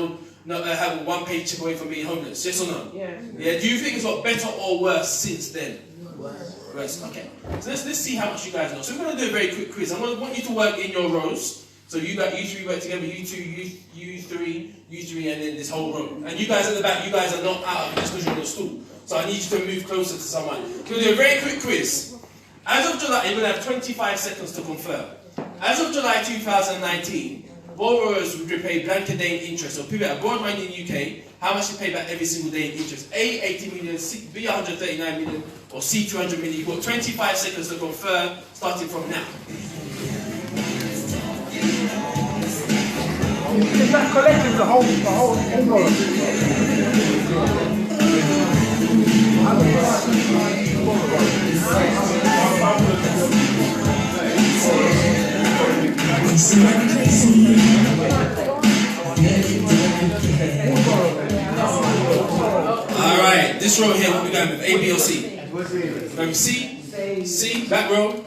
had one paycheck away from being homeless. Yes or no? Yeah. Do you think it's got better or worse since then? Worse. Okay. So let's see how much you guys know. So we're going to do a very quick quiz. I want you to work in your rows. So you three work together, you two, you three, and then this whole row. And you guys at the back, you guys are not out of this because you're on the stool. So I need you to move closer to someone. So we're going to do a very quick quiz. As of July, you're going to have 25 seconds to confirm. As of July 2019, borrowers would repay blanket day in interest. So people that borrowed money in the UK, how much you pay back every single day in interest? A, 80 million, B, 139 million, or C, 200 million. You've got 25 seconds to confirm, starting from now. Is that collecting the whole Alright, this row here, what we going with? A, B, or C? Going with C? C, back row.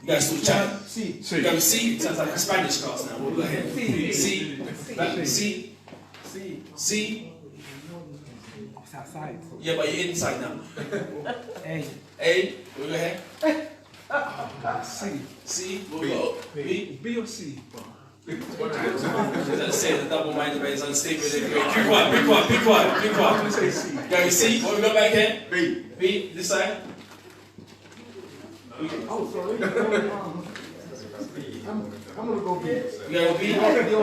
You guys still chat. C. You go with C. It sounds like a Spanish class now. We'll go ahead. C. Back C. C. It's outside. Yeah, but you're inside now. A. A. We'll go ahead. C. C. We'll go. B. B or C? Let's say the double-minded man is unstable. Be quiet. Be quiet. I'm say C. Go with C. What we got back here? B. B. This side. Oh, sorry. I'm going to go B. You go B? Go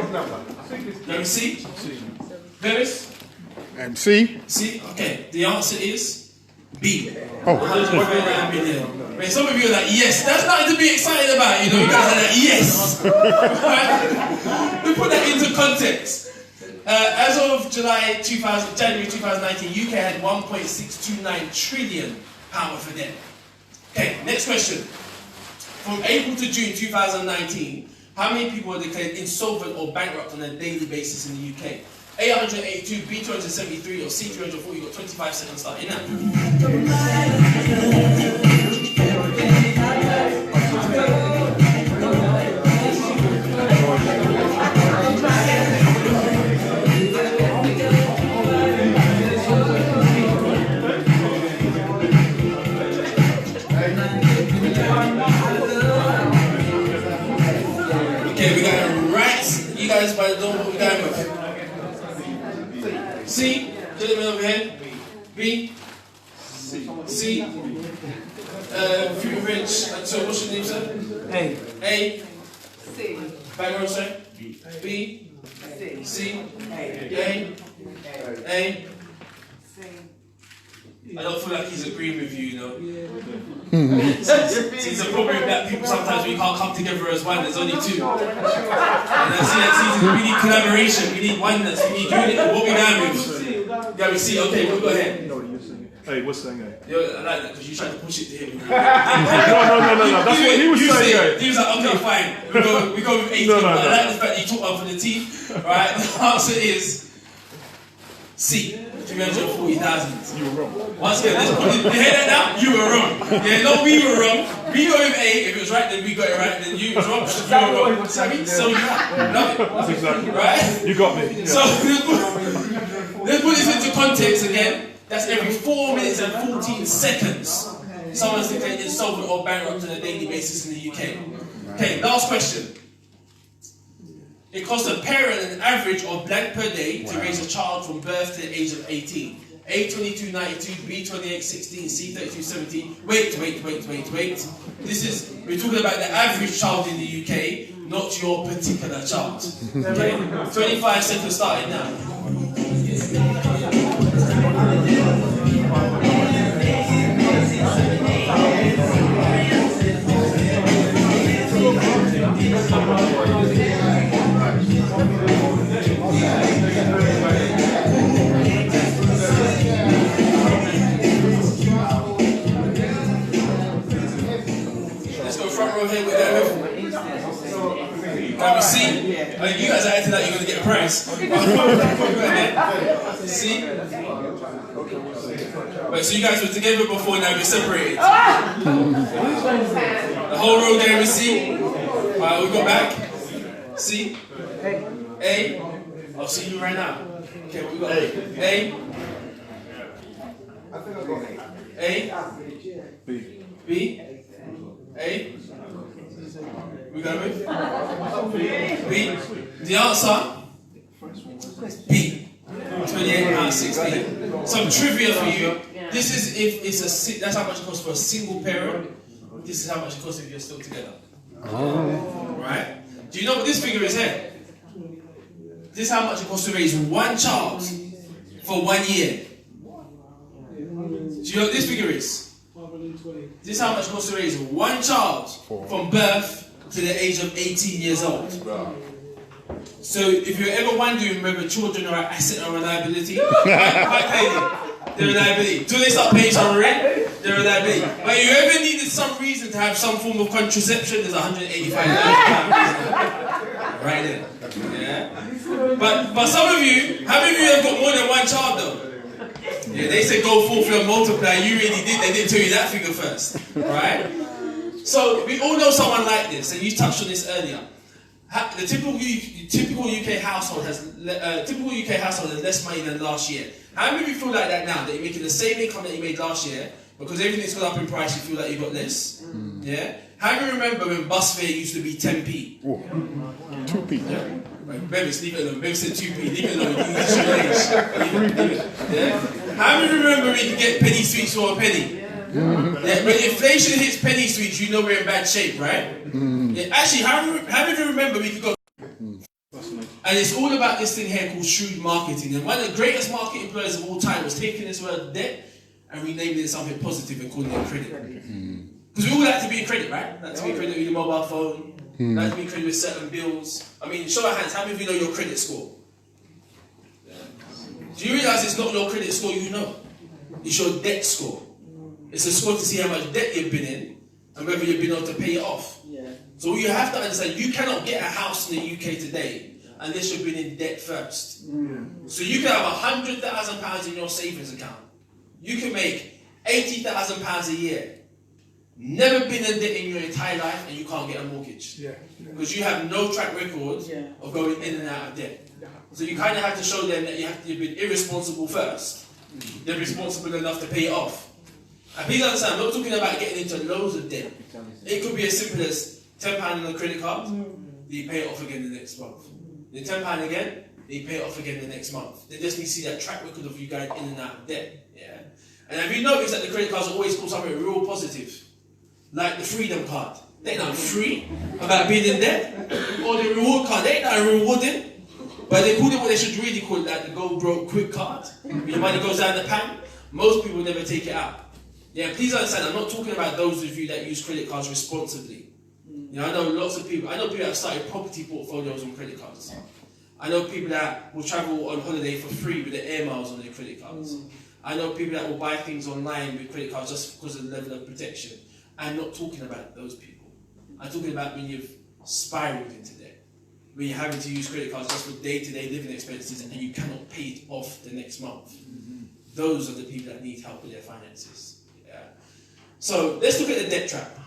with C? Paris? C. C? Okay. The answer is B. Oh. 139 million. Man, some of you are like, yes. That's nothing to be excited about, you know. You guys are like, yes. Right? We put that into context. As of January 2019, UK had 1.629 trillion pounds for debt. Okay, next question. From April to June 2019, how many people are declared insolvent or bankrupt on a daily basis in the UK? A 182, B 273, or C 340. You've got 25 seconds starting now. Okay, we got it right. You guys by the door, what we going with? C, gentleman over here. B, C. Fruit Rich. So what's your name, sir? A. A. C. Back row, sir. B. C. A. A. I don't feel like he's agreeing with you, you know. See, it's a problem with black people. Sometimes we can't come together as one. There's only two. And we need collaboration. We need oneness. We need unity. What we going with? Go with C. Okay, we'll go ahead. Hey, what's saying? Hey? Yo, I like that because you tried to push it to him. no. That's what he was saying. He was like, okay, fine. We go with 18. No. But I like the fact that you took one for the teeth. Right? The answer is C. 340,000. You were wrong. Once again, let's put it. You hear that now? You were wrong. Yeah, no, we were wrong. We got with A. If it was right, then we got it right. Then you was wrong. You were wrong. So you have. Love it. That's exactly right. You got me. Yeah. So let's put this into context again. That's every 4 minutes and 14 seconds. Someone's declared insolvent or bankrupt on a daily basis in the UK. Okay, last question. It costs a parent an average of blank per day to raise a child from birth to the age of 18. A 22.92, B 28.16, C 32.17. Wait. This is, we're talking about the average child in the UK, not your particular child. Okay? 25 seconds starting now. Let's go front row here with Daryl. Can we see? You guys are acting like you're going to get a prize. See? Wait, so you guys were together before, now we're separated. The whole row there, we see. Alright, we go back. C. A. I'll see you right now. Okay, what we got? A. I think I got A. B. B. A. We got it? B. The answer? B. £28.16. Some trivia for you. This is if it's that's how much it costs for a single parent. This is how much it costs if you're still together. Right? Do you know what this figure is here? This is how much it costs to raise one child for 1 year. Do you know what this figure is? This is how much it costs to raise one child from birth to the age of 18 years old. So if you're ever wondering whether children are an asset or a liability, quite clearly, they're a liability. Do they start paying some rent? They're a liability. But if you ever needed some reason to have some form of contraception, there's £185 right there. Yeah. But some of you, how many of you have got more than one child though? Yeah, they said go forth and multiply. You really did. They didn't tell you that figure first, right? So we all know someone like this, and you touched on this earlier. The typical UK household has less money than last year. How many of you feel like that now? That you're making the same income that you made last year, because everything's gone up in price, you feel like you got less? Yeah. How many remember when bus fare used to be 10p? 2p. Yeah. Bevis, leave it alone. Bevis said 2p. Leave it alone. Leave it. Yeah. How many remember we could get penny sweets for a penny? Yeah, when inflation hits penny sweets, you know we're in bad shape, right? Yeah, actually, how many of you remember we could go? And it's all about this thing here called shrewd marketing. And one of the greatest market employers of all time was taking this word debt and renaming it something positive and calling it credit. Because we all like to be in credit, right? Like to be in credit with your mobile phone, like to be in credit with certain bills. I mean, show of hands, how many of you know your credit score? Do you realise it's not your credit score you know? It's your debt score. It's a score to see how much debt you've been in and whether you've been able to pay it off. So you have to understand, you cannot get a house in the UK today unless you've been in debt first. So you can have £100,000 in your savings account. You can make £80,000 a year. Never been in debt in your entire life and you can't get a mortgage. Because you have no track record of going in and out of debt. So you kind of have to show them that you've been irresponsible first. They're responsible enough to pay it off. And please understand, I'm not talking about getting into loads of debt. It could be as simple as £10 on a credit card, then you pay it off again the next month. Then £10 again, then you pay it off again the next month. They just need to see that track record of you going in and out of debt. Yeah. And have you noticed that the credit cards are always called something real positive? Like the freedom card. They ain't nothing free about being in debt. Or the reward card, they ain't nothing rewarding. But they call it what they should really call it, like the go broke quick card. When your money goes down the pan, most people never take it out. Yeah, please understand, I'm not talking about those of you that use credit cards responsibly. You know, I know lots of people, I know people that have started property portfolios on credit cards. I know people that will travel on holiday for free with their air miles on their credit cards. I know people that will buy things online with credit cards just because of the level of protection. I'm not talking about those people. I'm talking about when you've spiraled into debt, when you're having to use credit cards just for day-to-day living expenses and you cannot pay it off the next month. Those are the people that need help with their finances. Yeah. So let's look at the debt trap.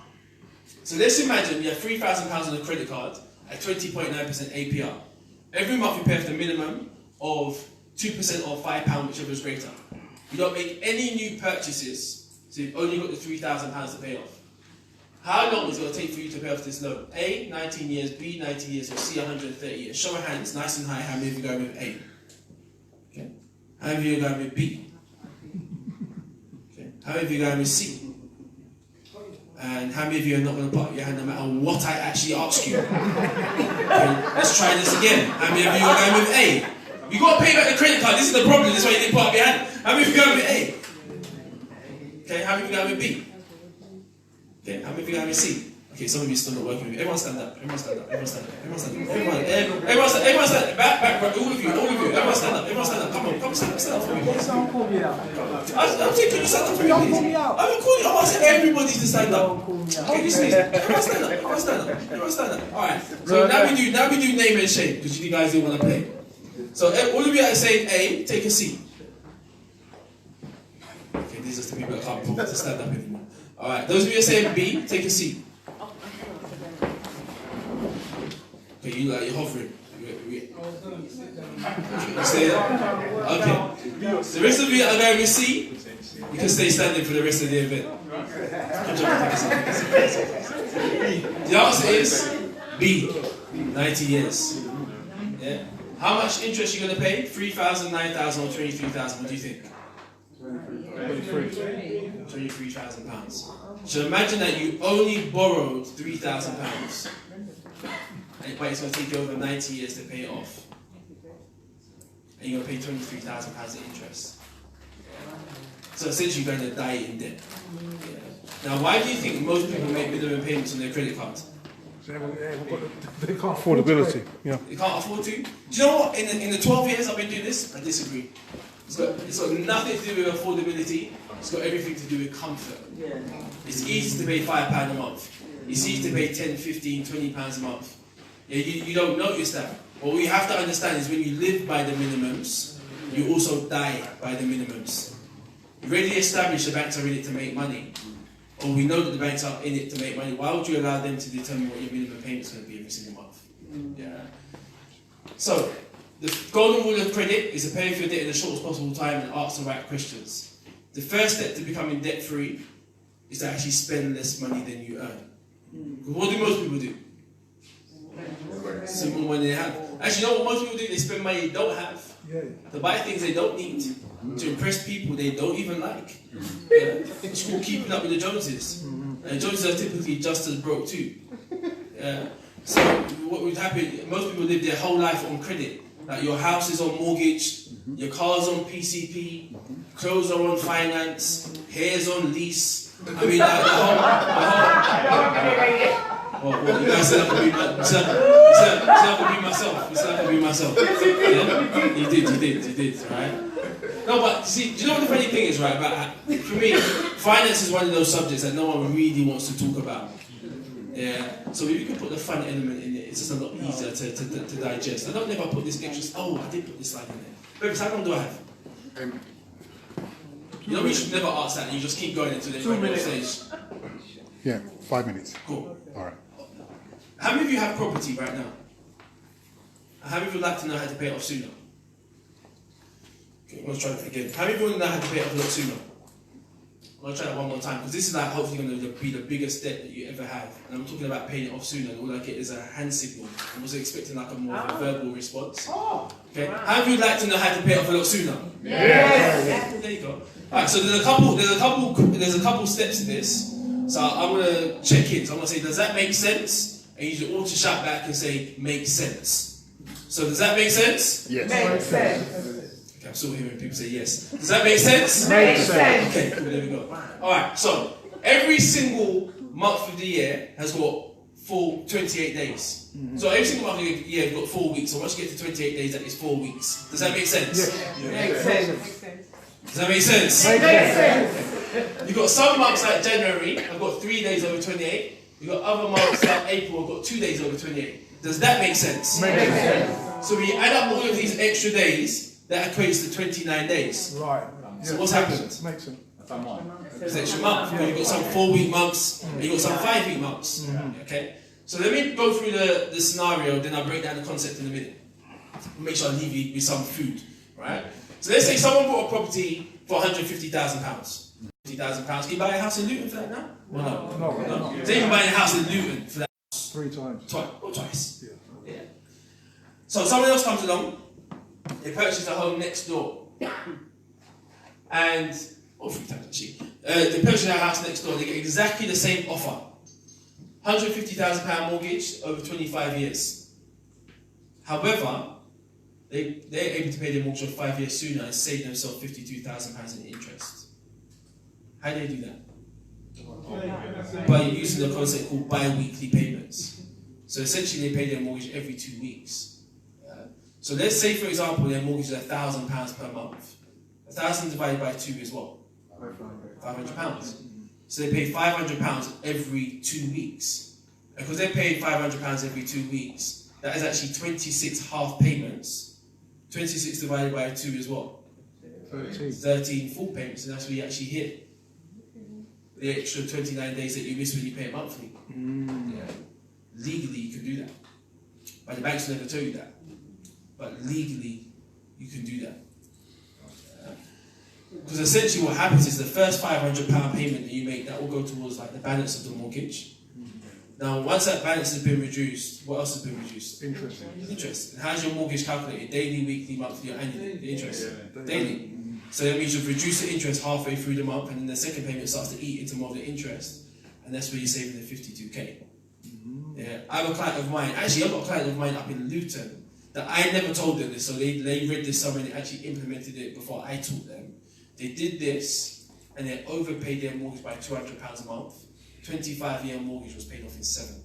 So let's imagine you have £3,000 on a credit card at 20.9% APR. Every month you pay off the minimum of 2% or £5, whichever is greater. You don't make any new purchases, so you've only got the £3,000 to pay off. How long is it going to take for you to pay off this loan? A, 19 years, B, 90 years, or C, 130 years? Show of hands, nice and high, how many of you are going with A? Okay. How many of you are going with B? Okay. How many of you are going with C? And how many of you are not going to put up your hand no matter what I actually ask you? Okay. Let's try this again. How many of you are going with A? You got to pay back the credit card. This is the problem. This is why you didn't put up your hand. How many of you are going with A? Okay. How many of you are going with B? Okay, how many of you have a C? Okay, some of you still not working with me. Everyone stand up. Everyone stand up. Everyone stand up. Everyone stand up. Everyone stand up. Back. All of you. Everyone stand up. Everyone stand up. Come on, stand up for me. Don't call me out. I'm taking you stand up for me. Don't call me out. I'm calling. I'm asking everybody to stand up. Don't call me out. Obviously, everyone stand up. Everyone stand up. Everyone stand up. All right. So now we do name and shame because you guys didn't want to play. So all of you that are saying A, take a seat. Okay, these are the people that can't prove to stand up anymore. Alright, those of you that say B, take a seat. Okay, you're hovering. You stay there? Okay. The rest of you that are going with C, you can stay standing for the rest of the event. The answer is B, 90 years. Yeah. How much interest are you going to pay? 3,000, 9,000 or 23,000? What do you think? £23,000. So imagine that you only borrowed £3,000, but it's going to take you over 90 years to pay it off. And you're going to pay £23,000 in interest. So essentially you're going to die in debt. Now why do you think most people make minimum payments on their credit cards? They can't affordability. Yeah. They can't afford to? Do you know what? In the 12 years I've been doing this, I disagree. It's got nothing to do with affordability. It's got everything to do with comfort. It's easy to pay £5 a month. It's easy to pay 10, 15, 20 pounds a month. Yeah, you don't notice that. What we have to understand is when you live by the minimums, you also die by the minimums. You already established the banks are in it to make money, or we know that the banks are in it to make money. Why would you allow them to determine what your minimum payment is going to be every single month? Yeah. So, the golden rule of credit is to pay off your debt in the shortest possible time and ask the right questions. The first step to becoming debt-free is to actually spend less money than you earn. Because what do most people do? Spend more money they have. Actually, you know what most people do? They spend money they don't have. To buy things they don't need. To impress people they don't even like. Yeah. It's called keeping up with the Joneses. And Joneses are typically just as broke too. Yeah. So what would happen, most people live their whole life on credit. Like your house is on mortgage, your car's on PCP, clothes are on finance, hair's on lease. I mean, well, you guys said I could be myself. You said I could be myself. Yeah? You did, right? No, but see, do you know what the funny thing is, right? About, for me, finance is one of those subjects that no one really wants to talk about. Yeah. So if you can put the fun element in it, it's just a lot easier to digest. I don't know if I put this extra. Oh, I did put this slide in there. Baby, how long do I have? You know, we should never ask that. You just keep going until they go on stage. Yeah, 5 minutes. Cool. All right. How many of you have property right now? How many of you would like to know how to pay it off sooner? Okay, I'm going to try that again. How many of you want to know how to pay it off a lot sooner? I'm going to try that one more time, because this is like hopefully going to be the biggest debt that you ever have. And I'm talking about paying it off sooner, and all I get is a hand signal. I was expecting like a more of a verbal response. Okay. How many of you would like to know how to pay it off a lot sooner? Yes. There you go. Alright, so there's a couple steps to this. So I'm going to check in. So I'm going to say, does that make sense? And you should all to shout back and say, makes sense. So does that make sense? Yes. Makes sense. Okay, I'm still hearing people say yes. Does that make sense? Makes sense. Okay, cool, there we go. Alright, so every single month of the year has got full 28 days. So every single month of the year we've got 4 weeks. So once you get to 28 days, that is 4 weeks. Does that make sense? Yes. Makes sense. Does that make sense? Makes sense. You've got some months like January, I've got 3 days over 28. You've got other months like April, I've got 2 days over 28. Does that make sense? Makes sense. So when you add up all of these extra days, that equates to 29 days. Right. So what's happened? Makes sense. It's extra month. You've got some 4-week months, and you've got some 5-week months. Okay? So let me go through the scenario, then I'll break down the concept in a minute. Make sure I leave you with some food. Right? So let's say someone bought a property for £150,000. £50,000. Can you buy a house in Luton for that now? Or no? No. So you can buy a house in Luton for that. 3 times. Twice. Yeah. So someone else comes along, they purchase a home next door. And, 3 times actually. They purchase a house next door, they get exactly the same offer. £150,000 mortgage over 25 years. However, they're able to pay their mortgage off 5 years sooner and save themselves £52,000 in interest. How do they do that? By using the concept called bi-weekly payments. So essentially they pay their mortgage every 2 weeks. So let's say, for example, their mortgage is £1,000 per month. 1,000 divided by 2 is what? £500. So they pay £500 every 2 weeks. And because they're paying £500 every 2 weeks, that is actually 26 half payments. 26 divided by 2 is what? 13 full payments, and that's where you actually hit the extra 29 days that you miss when you pay it monthly. Yeah. Legally, you can do that. But the banks will never tell you that. But legally, you can do that. Because essentially what happens is the first £500 payment that you make, that will go towards like the balance of the mortgage. Now, once that balance has been reduced, what else has been reduced? Interest. Interest. And how's your mortgage calculated? Daily, weekly, monthly, or annually? The interest. Daily. So that means you've reduced the interest halfway through the month, and then the second payment starts to eat into more of the interest, and that's where you're saving the 52k. Yeah, I have a client of mine. Actually, I've got a client of mine up in Luton that I never told them this, so they read this somewhere and they actually implemented it before I taught them. They did this, and they overpaid their mortgage by £200 a month. 25-year mortgage was paid off in 7.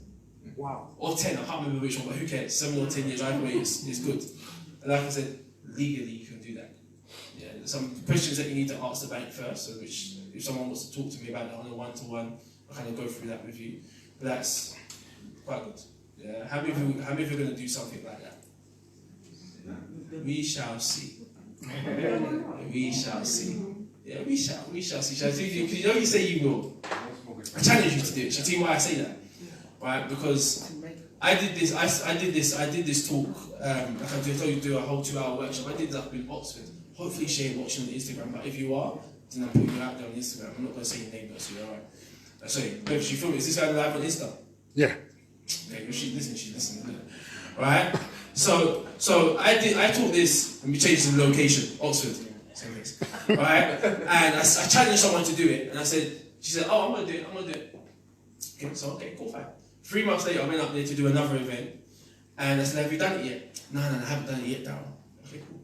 Wow. Or 10. I can't remember which one, but who cares? 7 or 10 years either way is good. And like I said, legally you can do that. Yeah, there's some questions that you need to ask the bank first, so which, if someone wants to talk to me about that on a one-to-one, I'll kind of go through that with you. But that's quite good. Yeah. How many of you are going to do something like that? We shall see. We shall see. Yeah, we shall see. Shall I see? Because you know you say you will. I challenge you to do it. Shall I tell you why I say that? Right? Because I did this talk. Like I told you to do a whole 2-hour workshop. I did that up in Oxford. Hopefully Shane watching on Instagram, but if you are, then I'll put you out there on Instagram. I'm not going to say your name though, so you're alright. Sorry, babe, she film it. Is this guy live on Insta? Yeah. Okay, well, she's listening. Right? So I taught this, and we changed the location, Oxford. Same place. Right? And I challenged someone to do it, and she said, oh, I'm going to do it. Okay, so, okay, cool, fine. 3 months later, I went up there to do another event, and I said, have you done it yet? No, I haven't done it yet, Daryl. Okay, cool.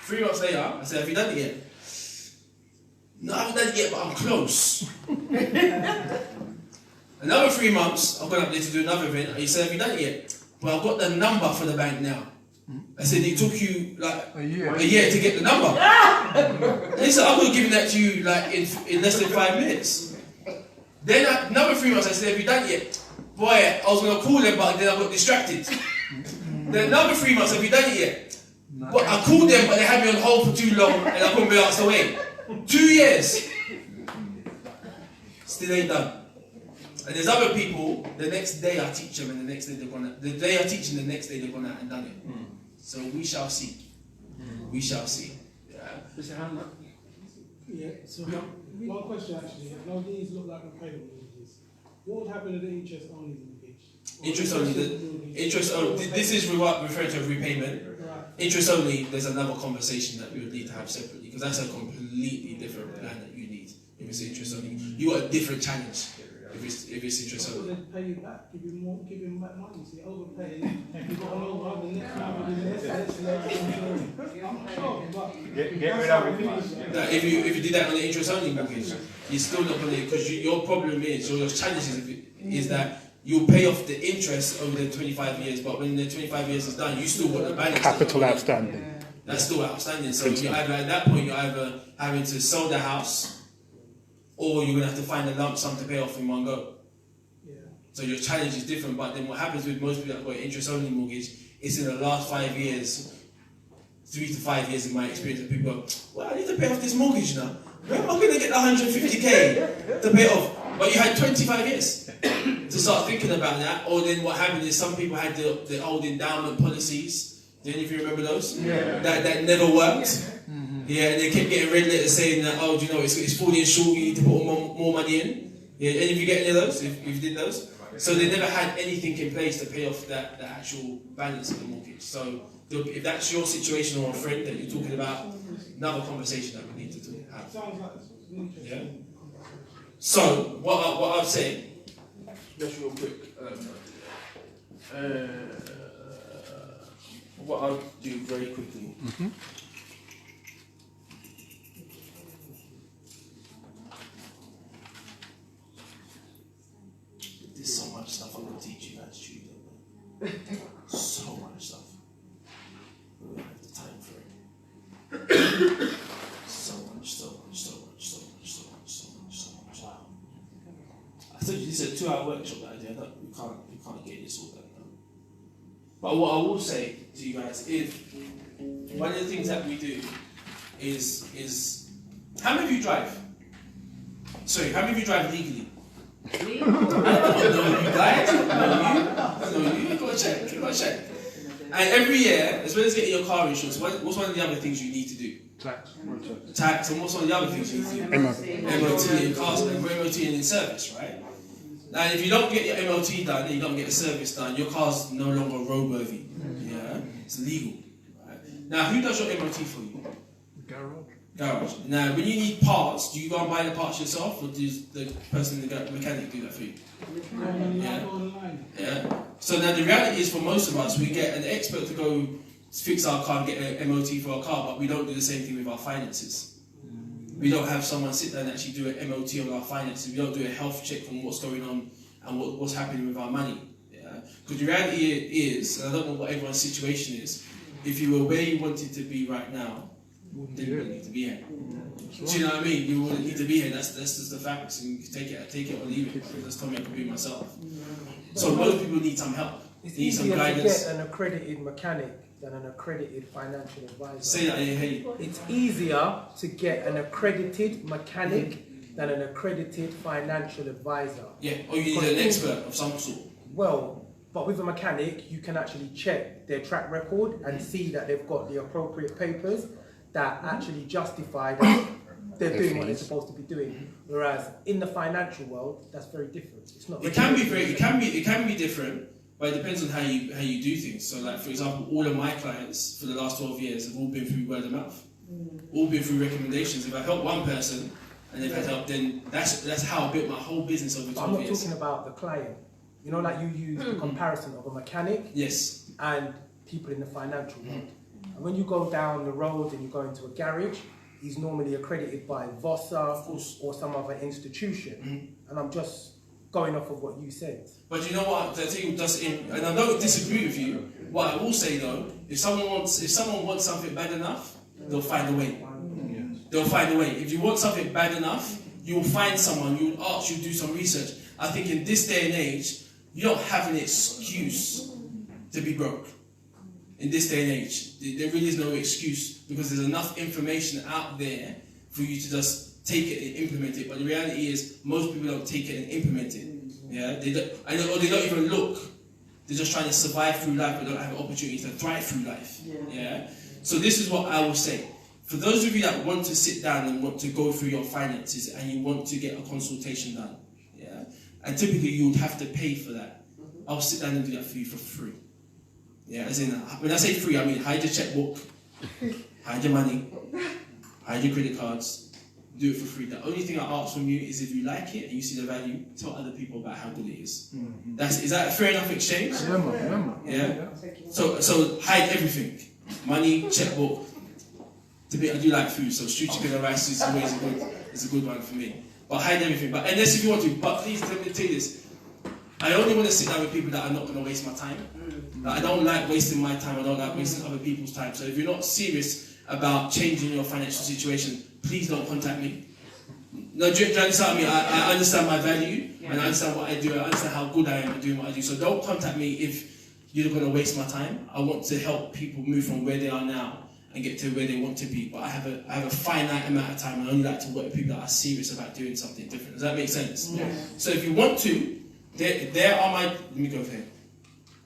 3 months later, I said, have you done it yet? No, I haven't done it yet, but I'm close. Another 3 months, I've gone up there to do another event, and he said, have you done it yet? Well, I've got the number for the bank now. I said, it took you like a year to get the number. He said, I would have given that to you like in less than 5 minutes. Then another 3 months, I said, have you done it yet? Boy, I was going to call them, but then I got distracted. Then another 3 months, have you done it yet? But I called them, but they had me on hold for too long, and I couldn't be asked to wait. 2 years. Still ain't done. And there's other people, the next day I teach them, and the next day they've gone out. The day I teach them, the next day they've gone out and done it. So we shall see. We shall see. Yeah, so one question actually. Now these look like repayment mortgages. What would happen to the interest only mortgage? Interest only. This is referring to a repayment. Right. Interest only, there's another conversation that we would need to have separately, because that's a completely different plan that you need. If it's interest only, you got a different challenge. If it's interest only. They pay you back, give you back money. So you overpay, you got an over the next I'm sure, but get rid of it. That if you did that on the interest only mortgage, you're still not going to, because your problem is, or your challenge is that you'll pay off the interest over the 25 years, but when the 25 years is done, you still want the balance. Capital outstanding. That's still outstanding. So you're either at that point, you're either having to sell the house, or you're gonna have to find a lump sum to pay off in one go. So your challenge is different. But then what happens with most people that got an interest-only mortgage is in the last 5 years, 3 to 5 years in my experience, that people go, well, I need to pay off this mortgage now. Where am I going to get the 150k to pay off? But you had 25 years to start thinking about that. Or then what happened is some people had the old endowment policies. Then if you remember those, that never worked. Yeah, and they kept getting red letters saying that, oh, do you know, it's falling short, you need to put more money in. Yeah, and if you get any of those, if you did those. So they never had anything in place to pay off that actual balance of the mortgage. So if that's your situation or a friend that you're talking about, another conversation that we need to have. Yeah. So what I'd say, just real quick, what I'll do very quickly. There's so much stuff I'm going to teach you guys Tuesday. So much stuff. We don't have the time for it. So much. I told you this is a 2-hour workshop that I did. You can't get this all done now. But what I will say to you guys is, one of the things that we do is how many of you drive? Sorry, how many of you drive legally? I don't know you guys. I know you. You've got to check. And every year, as well as getting your car insurance, what's one of the other things you need to do? Tax. And what's one of the other things you need to do? MOT in cars, MOT and in service, right? And if you don't get your MOT done and you don't get the service done, your car's no longer roadworthy. Yeah, it's illegal. Right? Now, who does your MOT for you? Garage. Now, when you need parts, do you go and buy the parts yourself, or does the person, the mechanic, do that for you? Yeah. So now the reality is, for most of us, we get an expert to go fix our car and get an MOT for our car, but we don't do the same thing with our finances. We don't have someone sit there and actually do an MOT on our finances. We don't do a health check on what's going on and what's happening with our money. Yeah. Because the reality is, and I don't know what everyone's situation is, if you were where you wanted to be right now, then you wouldn't need to be here. Do you know what I mean? You wouldn't need to be here. That's just the facts, and you can take it or leave it. That's told me I could be myself. So most people need some help. It's need some easier guidance. to get an accredited mechanic than an accredited financial advisor. Say that in your head. It's easier to get an accredited mechanic than an accredited financial advisor. Yeah, or you need an expert of some sort. Well, but with a mechanic, you can actually check their track record and see that they've got the appropriate papers that actually justify that they're doing what they're supposed to be doing. Whereas in the financial world, that's very different. It's not. It can be different, but it depends on how you do things. So, like for example, all of my clients for the last 12 years have all been through word of mouth, all been through recommendations. If I help one person and they've had help, then that's how I built my whole business over 12 years. I'm not talking about the client. You know, like you use the comparison of a mechanic, yes, and people in the financial world. And when you go down the road and you go into a garage, he's normally accredited by VOSA or some other institution. And I'm just going off of what you said. But you know what? The thing does, and I don't disagree with you. What I will say though, if someone wants something bad enough, they'll find a way. They'll find a way. If you want something bad enough, you'll find someone. You'll ask. You'll do some research. I think in this day and age, you don't have an excuse to be broke. In this day and age, there really is no excuse, because there's enough information out there for you to just take it and implement it. But the reality is, most people don't take it and implement it. Yeah, they don't even look. They're just trying to survive through life, but don't have an opportunity to thrive through life. Yeah. So this is what I will say. For those of you that want to sit down and want to go through your finances and you want to get a consultation done, yeah, and typically you would have to pay for that. I'll sit down and do that for you for free. Yeah, as in, when I say free, I mean hide your checkbook, hide your money, hide your credit cards, do it for free. The only thing I ask from you is if you like it and you see the value, tell other people about how good it is. Is that a fair enough exchange? Yeah. So hide everything, money, checkbook. I do like food, so stewed chicken and rice is always a good one for me. But hide everything. But unless if you want to, but please let me tell you this. I only want to sit down with people that are not going to waste my time. Like, I don't like wasting my time, I don't like wasting other people's time. So if you're not serious about changing your financial situation, please don't contact me. No, do you understand me? I understand my value, and I understand what I do, I understand how good I am at doing what I do. So don't contact me if you're going to waste my time. I want to help people move from where they are now and get to where they want to be. But I have a finite amount of time, and I only like to work with people that are serious about doing something different. Does that make sense? Yes. So if you want to, there are my, let me go over here.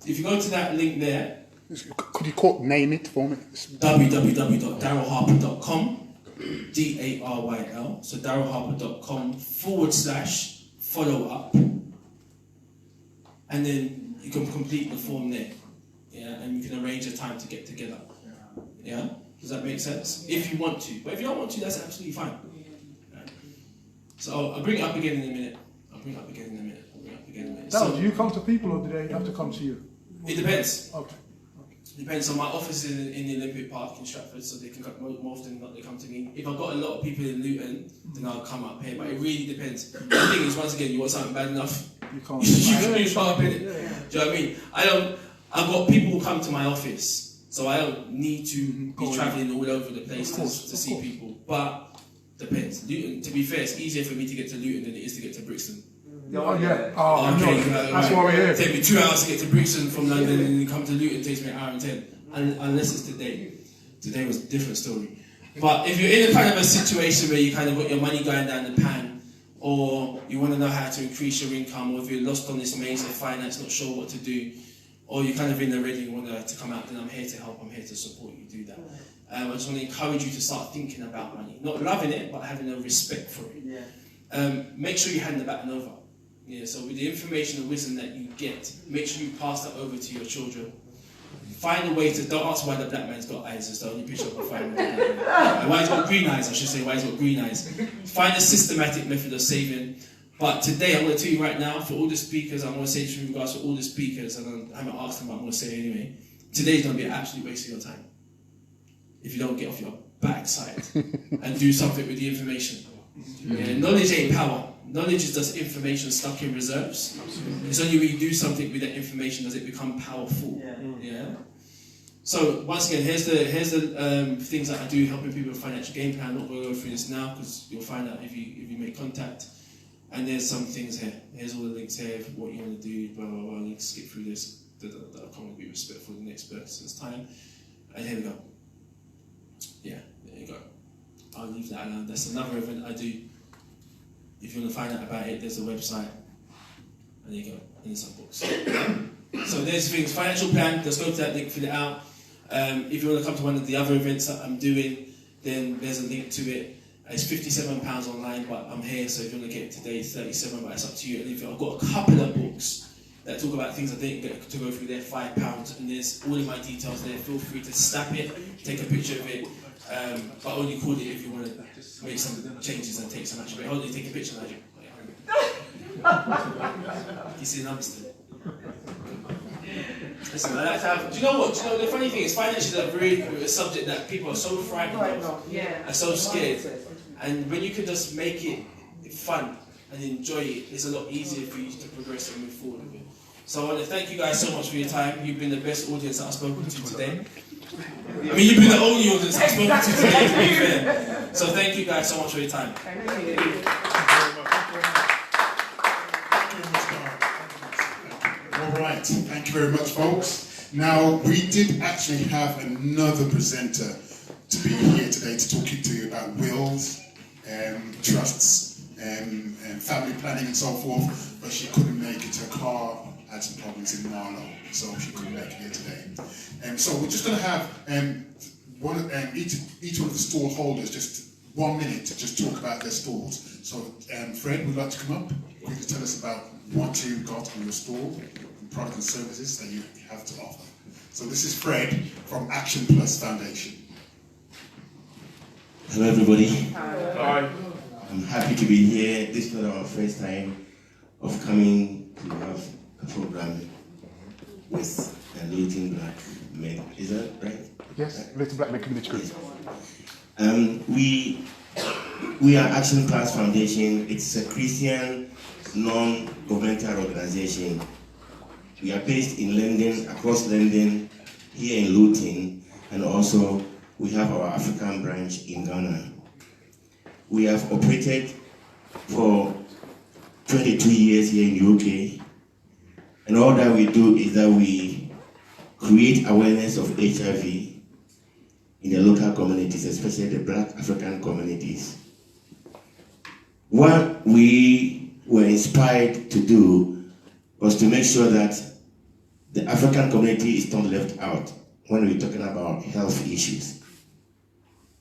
If you go to that link there, could you name it for me? www.darylharper.com, DARYL, so darylharper.com/follow up, and then you can complete the form there, yeah, and you can arrange a time to get together, yeah. Does that make sense? If you want to, but if you don't want to, that's absolutely fine. Right. So I'll bring it up again in a minute. Now, do you come to people or do they have to come to you? It depends. Okay. Depends on my office in the Olympic Park in Stratford, so they can come more often than not. They come to me. If I've got a lot of people in Luton, then I'll come up here. But it really depends. The thing is, once again, you want something bad enough, you can't. you show up in it. Do you know what I mean? I've got people who come to my office, so I don't need to be travelling all over the place to see people. But depends. Luton, to be fair, it's easier for me to get to Luton than it is to get to Brixton. Oh yeah. Oh, okay. That's why we're here. It takes me 2 hours to get to Brixton from London, and then come to Luton, it takes me 1 hour and 10. Unless it's today. Today was a different story. But if you're in a kind of a situation where you kind of got your money going down the pan, or you want to know how to increase your income, or if you're lost on this maze of finance, not sure what to do, or you're kind of in the ready and want to come out, then I'm here to help, I'm here to support you do that. I just want to encourage you to start thinking about money. Not loving it, but having a respect for it. Make sure you hand the baton over. Yeah, so with the information and wisdom that you get, make sure you pass that over to your children. Find a way to, don't ask why the black man's got eyes, it's the only picture I can find. Why he's got green eyes, I should say, why he's got green eyes. Find a systematic method of saving. But today, I'm going to tell you right now, for all the speakers, I'm going to say this in regards to all the speakers, and I haven't asked them, but I'm going to say it anyway. Today's going to be an absolute waste of your time. If you don't get off your backside and do something with the information. Yeah, knowledge ain't power. Knowledge is just information stuck in reserves. It's only when you do something with that information does it become powerful. Yeah. So once again, here's the things that I do helping people with financial game plan. I'm not going to go through this now because you'll find out if you make contact. And there's some things here. Here's all the links here for what you want to do. Blah blah blah. You can skip through this. I can't be respectful of the next person's time. And here we go. Yeah, there you go. I'll leave that alone. That's another event I do. If you want to find out about it, there's a website. And there you go, in some books. So there's things, financial plan, just go to that link, fill it out. If you want to come to one of the other events that I'm doing, then there's a link to it. It's £57 online, but I'm here, so if you want to get it today, it's £37, but it's up to you. And if I've got a couple of books that talk about things I didn't get to go through, they're £5, and there's all of my details there. Feel free to snap it, take a picture of it, but only call it if you want to make some changes and take some action. Hold it, take a picture, Nigel. You see the numbers there? Listen, I like to have, do you know what? Do you know the funny thing is, finance is a subject that people are so frightened of, and so scared. And when you can just make it fun and enjoy it, it's a lot easier for you to progress and move forward with it. So I want to thank you guys so much for your time. You've been the best audience that I've spoken to today. I mean, you've been the only audience I've spoken to today, to be fair. So thank you guys so much for your time. Thank you. All right, thank you very much, folks. Now, we did actually have another presenter to be here today to talk to you about wills, trusts, family planning and so forth, but she couldn't make it. Her car had some problems in Marlow, so she couldn't make it here today. So we're just going to have each one of the stall holders just 1 minute to just talk about their stalls. So Fred, would you like to come up? Quickly tell us about what you've got on your stall, and product and services that you have to offer. So this is Fred from Action Plus Foundation. Hello everybody. Hi. I'm happy to be here. This is not our first time of coming to have a program with Luton Black Men. Is that right? Yes, Luton Black Men Community Group. We are Action Plus Foundation. It's a Christian non-governmental organization We are based in London, across London, here in Luton, and also we have our African branch in Ghana. We have operated for 22 years here in the UK, and all that we do is that we create awareness of HIV in the local communities, especially the Black African communities. What we were inspired to do was to make sure that the African community is not left out when we're talking about health issues.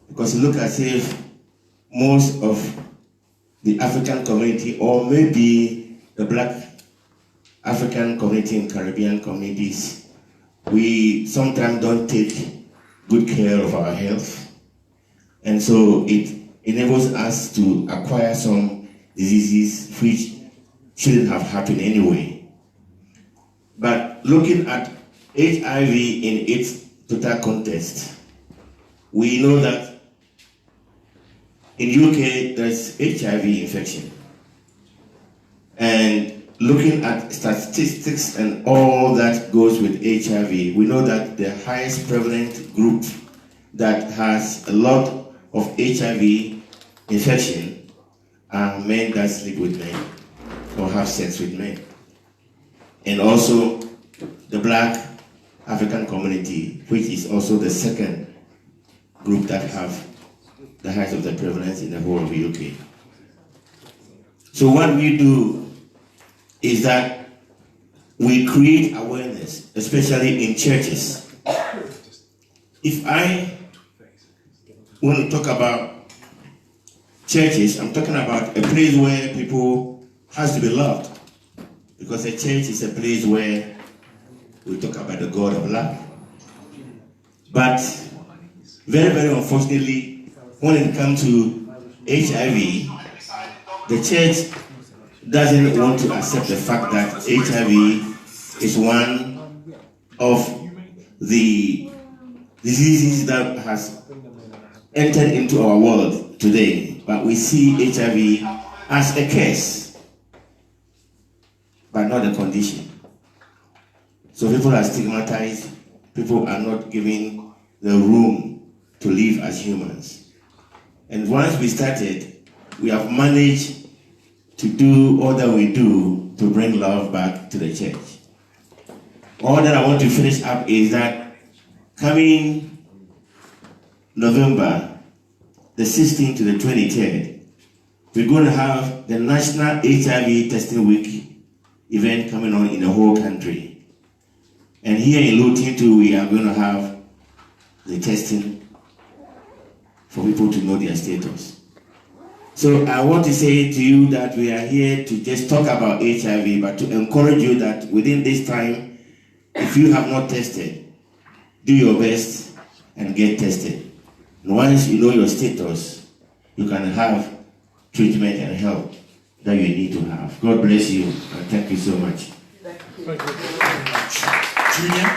Because it looks as if most of the African community, or maybe the Black African community and Caribbean communities, we sometimes don't take good care of our health. And so it enables us to acquire some diseases which shouldn't have happened anyway. But looking at HIV in its total context, we know that in UK there's HIV infection. And looking at statistics and all that goes with HIV, we know that the highest prevalent group that has a lot of HIV infection are men that sleep with men or have sex with men. And also the Black African community, which is also the second group that have the highest of the prevalence in the whole of the UK. So what we do is that we create awareness, especially in churches. If I want to talk about churches, I'm talking about a place where people has to be loved. Because a church is a place where we talk about the God of love. But very, very unfortunately, when it comes to HIV, the church doesn't want to accept the fact that HIV is one of the diseases that has entered into our world today. But we see HIV as a curse, but not a condition. So people are stigmatized, people are not given the room to live as humans. And once we started, we have managed to do all that we do to bring love back to the church. All that I want to finish up is that coming November the 16th to the 23rd, we're going to have the National HIV Testing Week event coming on in the whole country. And here in Luton too, we are going to have the testing for people to know their status. So I want to say to you that we are here to just talk about HIV, but to encourage you that within this time, if you have not tested, do your best and get tested. And once you know your status, you can have treatment and help that you need to have. God bless you, and thank you so much. Thank you. Junior,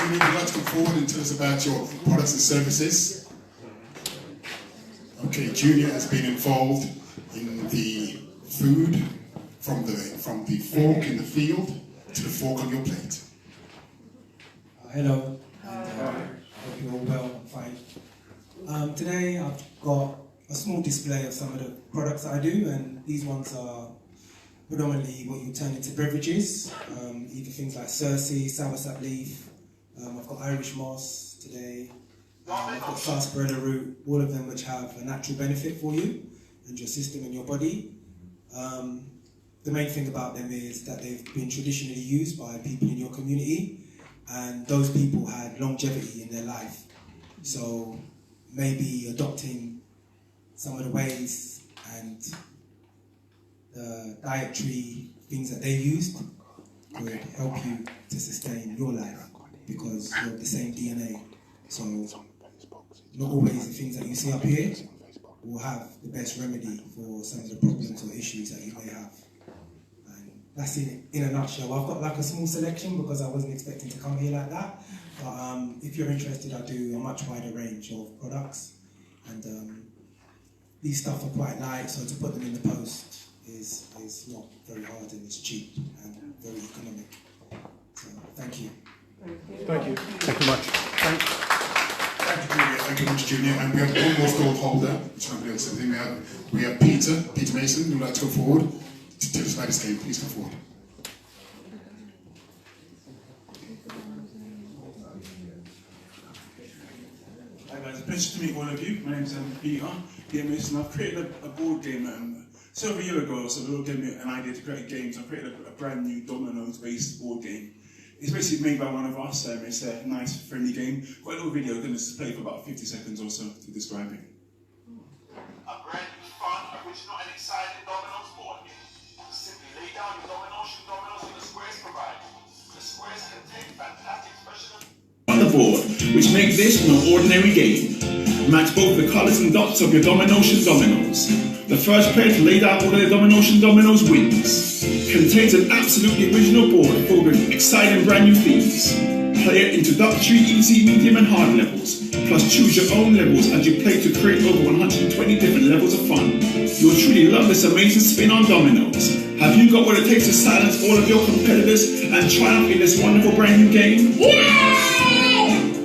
would you like to come forward and tell us about your products and services? Okay, Junior has been involved in the food from the fork in the field to the fork on your plate. Hello, and hope you're all well and fine. Today I've got a small display of some of the products that I do, and these ones are predominantly what you turn into beverages, either things like Cersei, soursop leaf, I've got Irish moss today, I've got sarsaparilla root, all of them which have a natural benefit for you and your system and your body. The main thing about them is that they've been traditionally used by people in your community, and those people had longevity in their life. So maybe adopting some of the ways and the dietary things that they used would help you to sustain your life, because you have the same DNA. So not always the things that you see up here will have the best remedy for some of the problems or issues that you may have. And that's it in a nutshell. I've got like a small selection because I wasn't expecting to come here like that. But if you're interested, I do a much wider range of products. And these stuff are quite light, so to put them in the post is not very hard, and it's cheap and very economic. So So, thank you. Thank you. Thank you much. Thank you very much, Junior. And we have one more stall holder, which I'm doing something. We have Peter Mason, who would like to go forward to tell us about this game. Please come forward. Hi guys, a pleasure to meet all of you. My name is Peter Mason. I've created a board game several years ago, so the Lord gave me an idea to create a game. So I created a brand new dominoes-based board game. It's basically made by one of us. It's a nice, friendly game. Got a little video, I'm going to play for about 50 seconds or so to describe it. A brand new, fun, original and exciting dominoes board game. Simply lay down your dominoes in the squares provided. The squares contain fantastic special On the board, which make this no ordinary game. Match both the colours and dots of your dominoes. The first player to lay down all of the dominoes wins. Contains an absolutely original board filled with exciting brand new themes. Play it introductory, easy, medium and hard levels. Plus choose your own levels as you play to create over 120 different levels of fun. You'll truly love this amazing spin on dominoes. Have you got what it takes to silence all of your competitors and triumph in this wonderful brand new game? Yeah!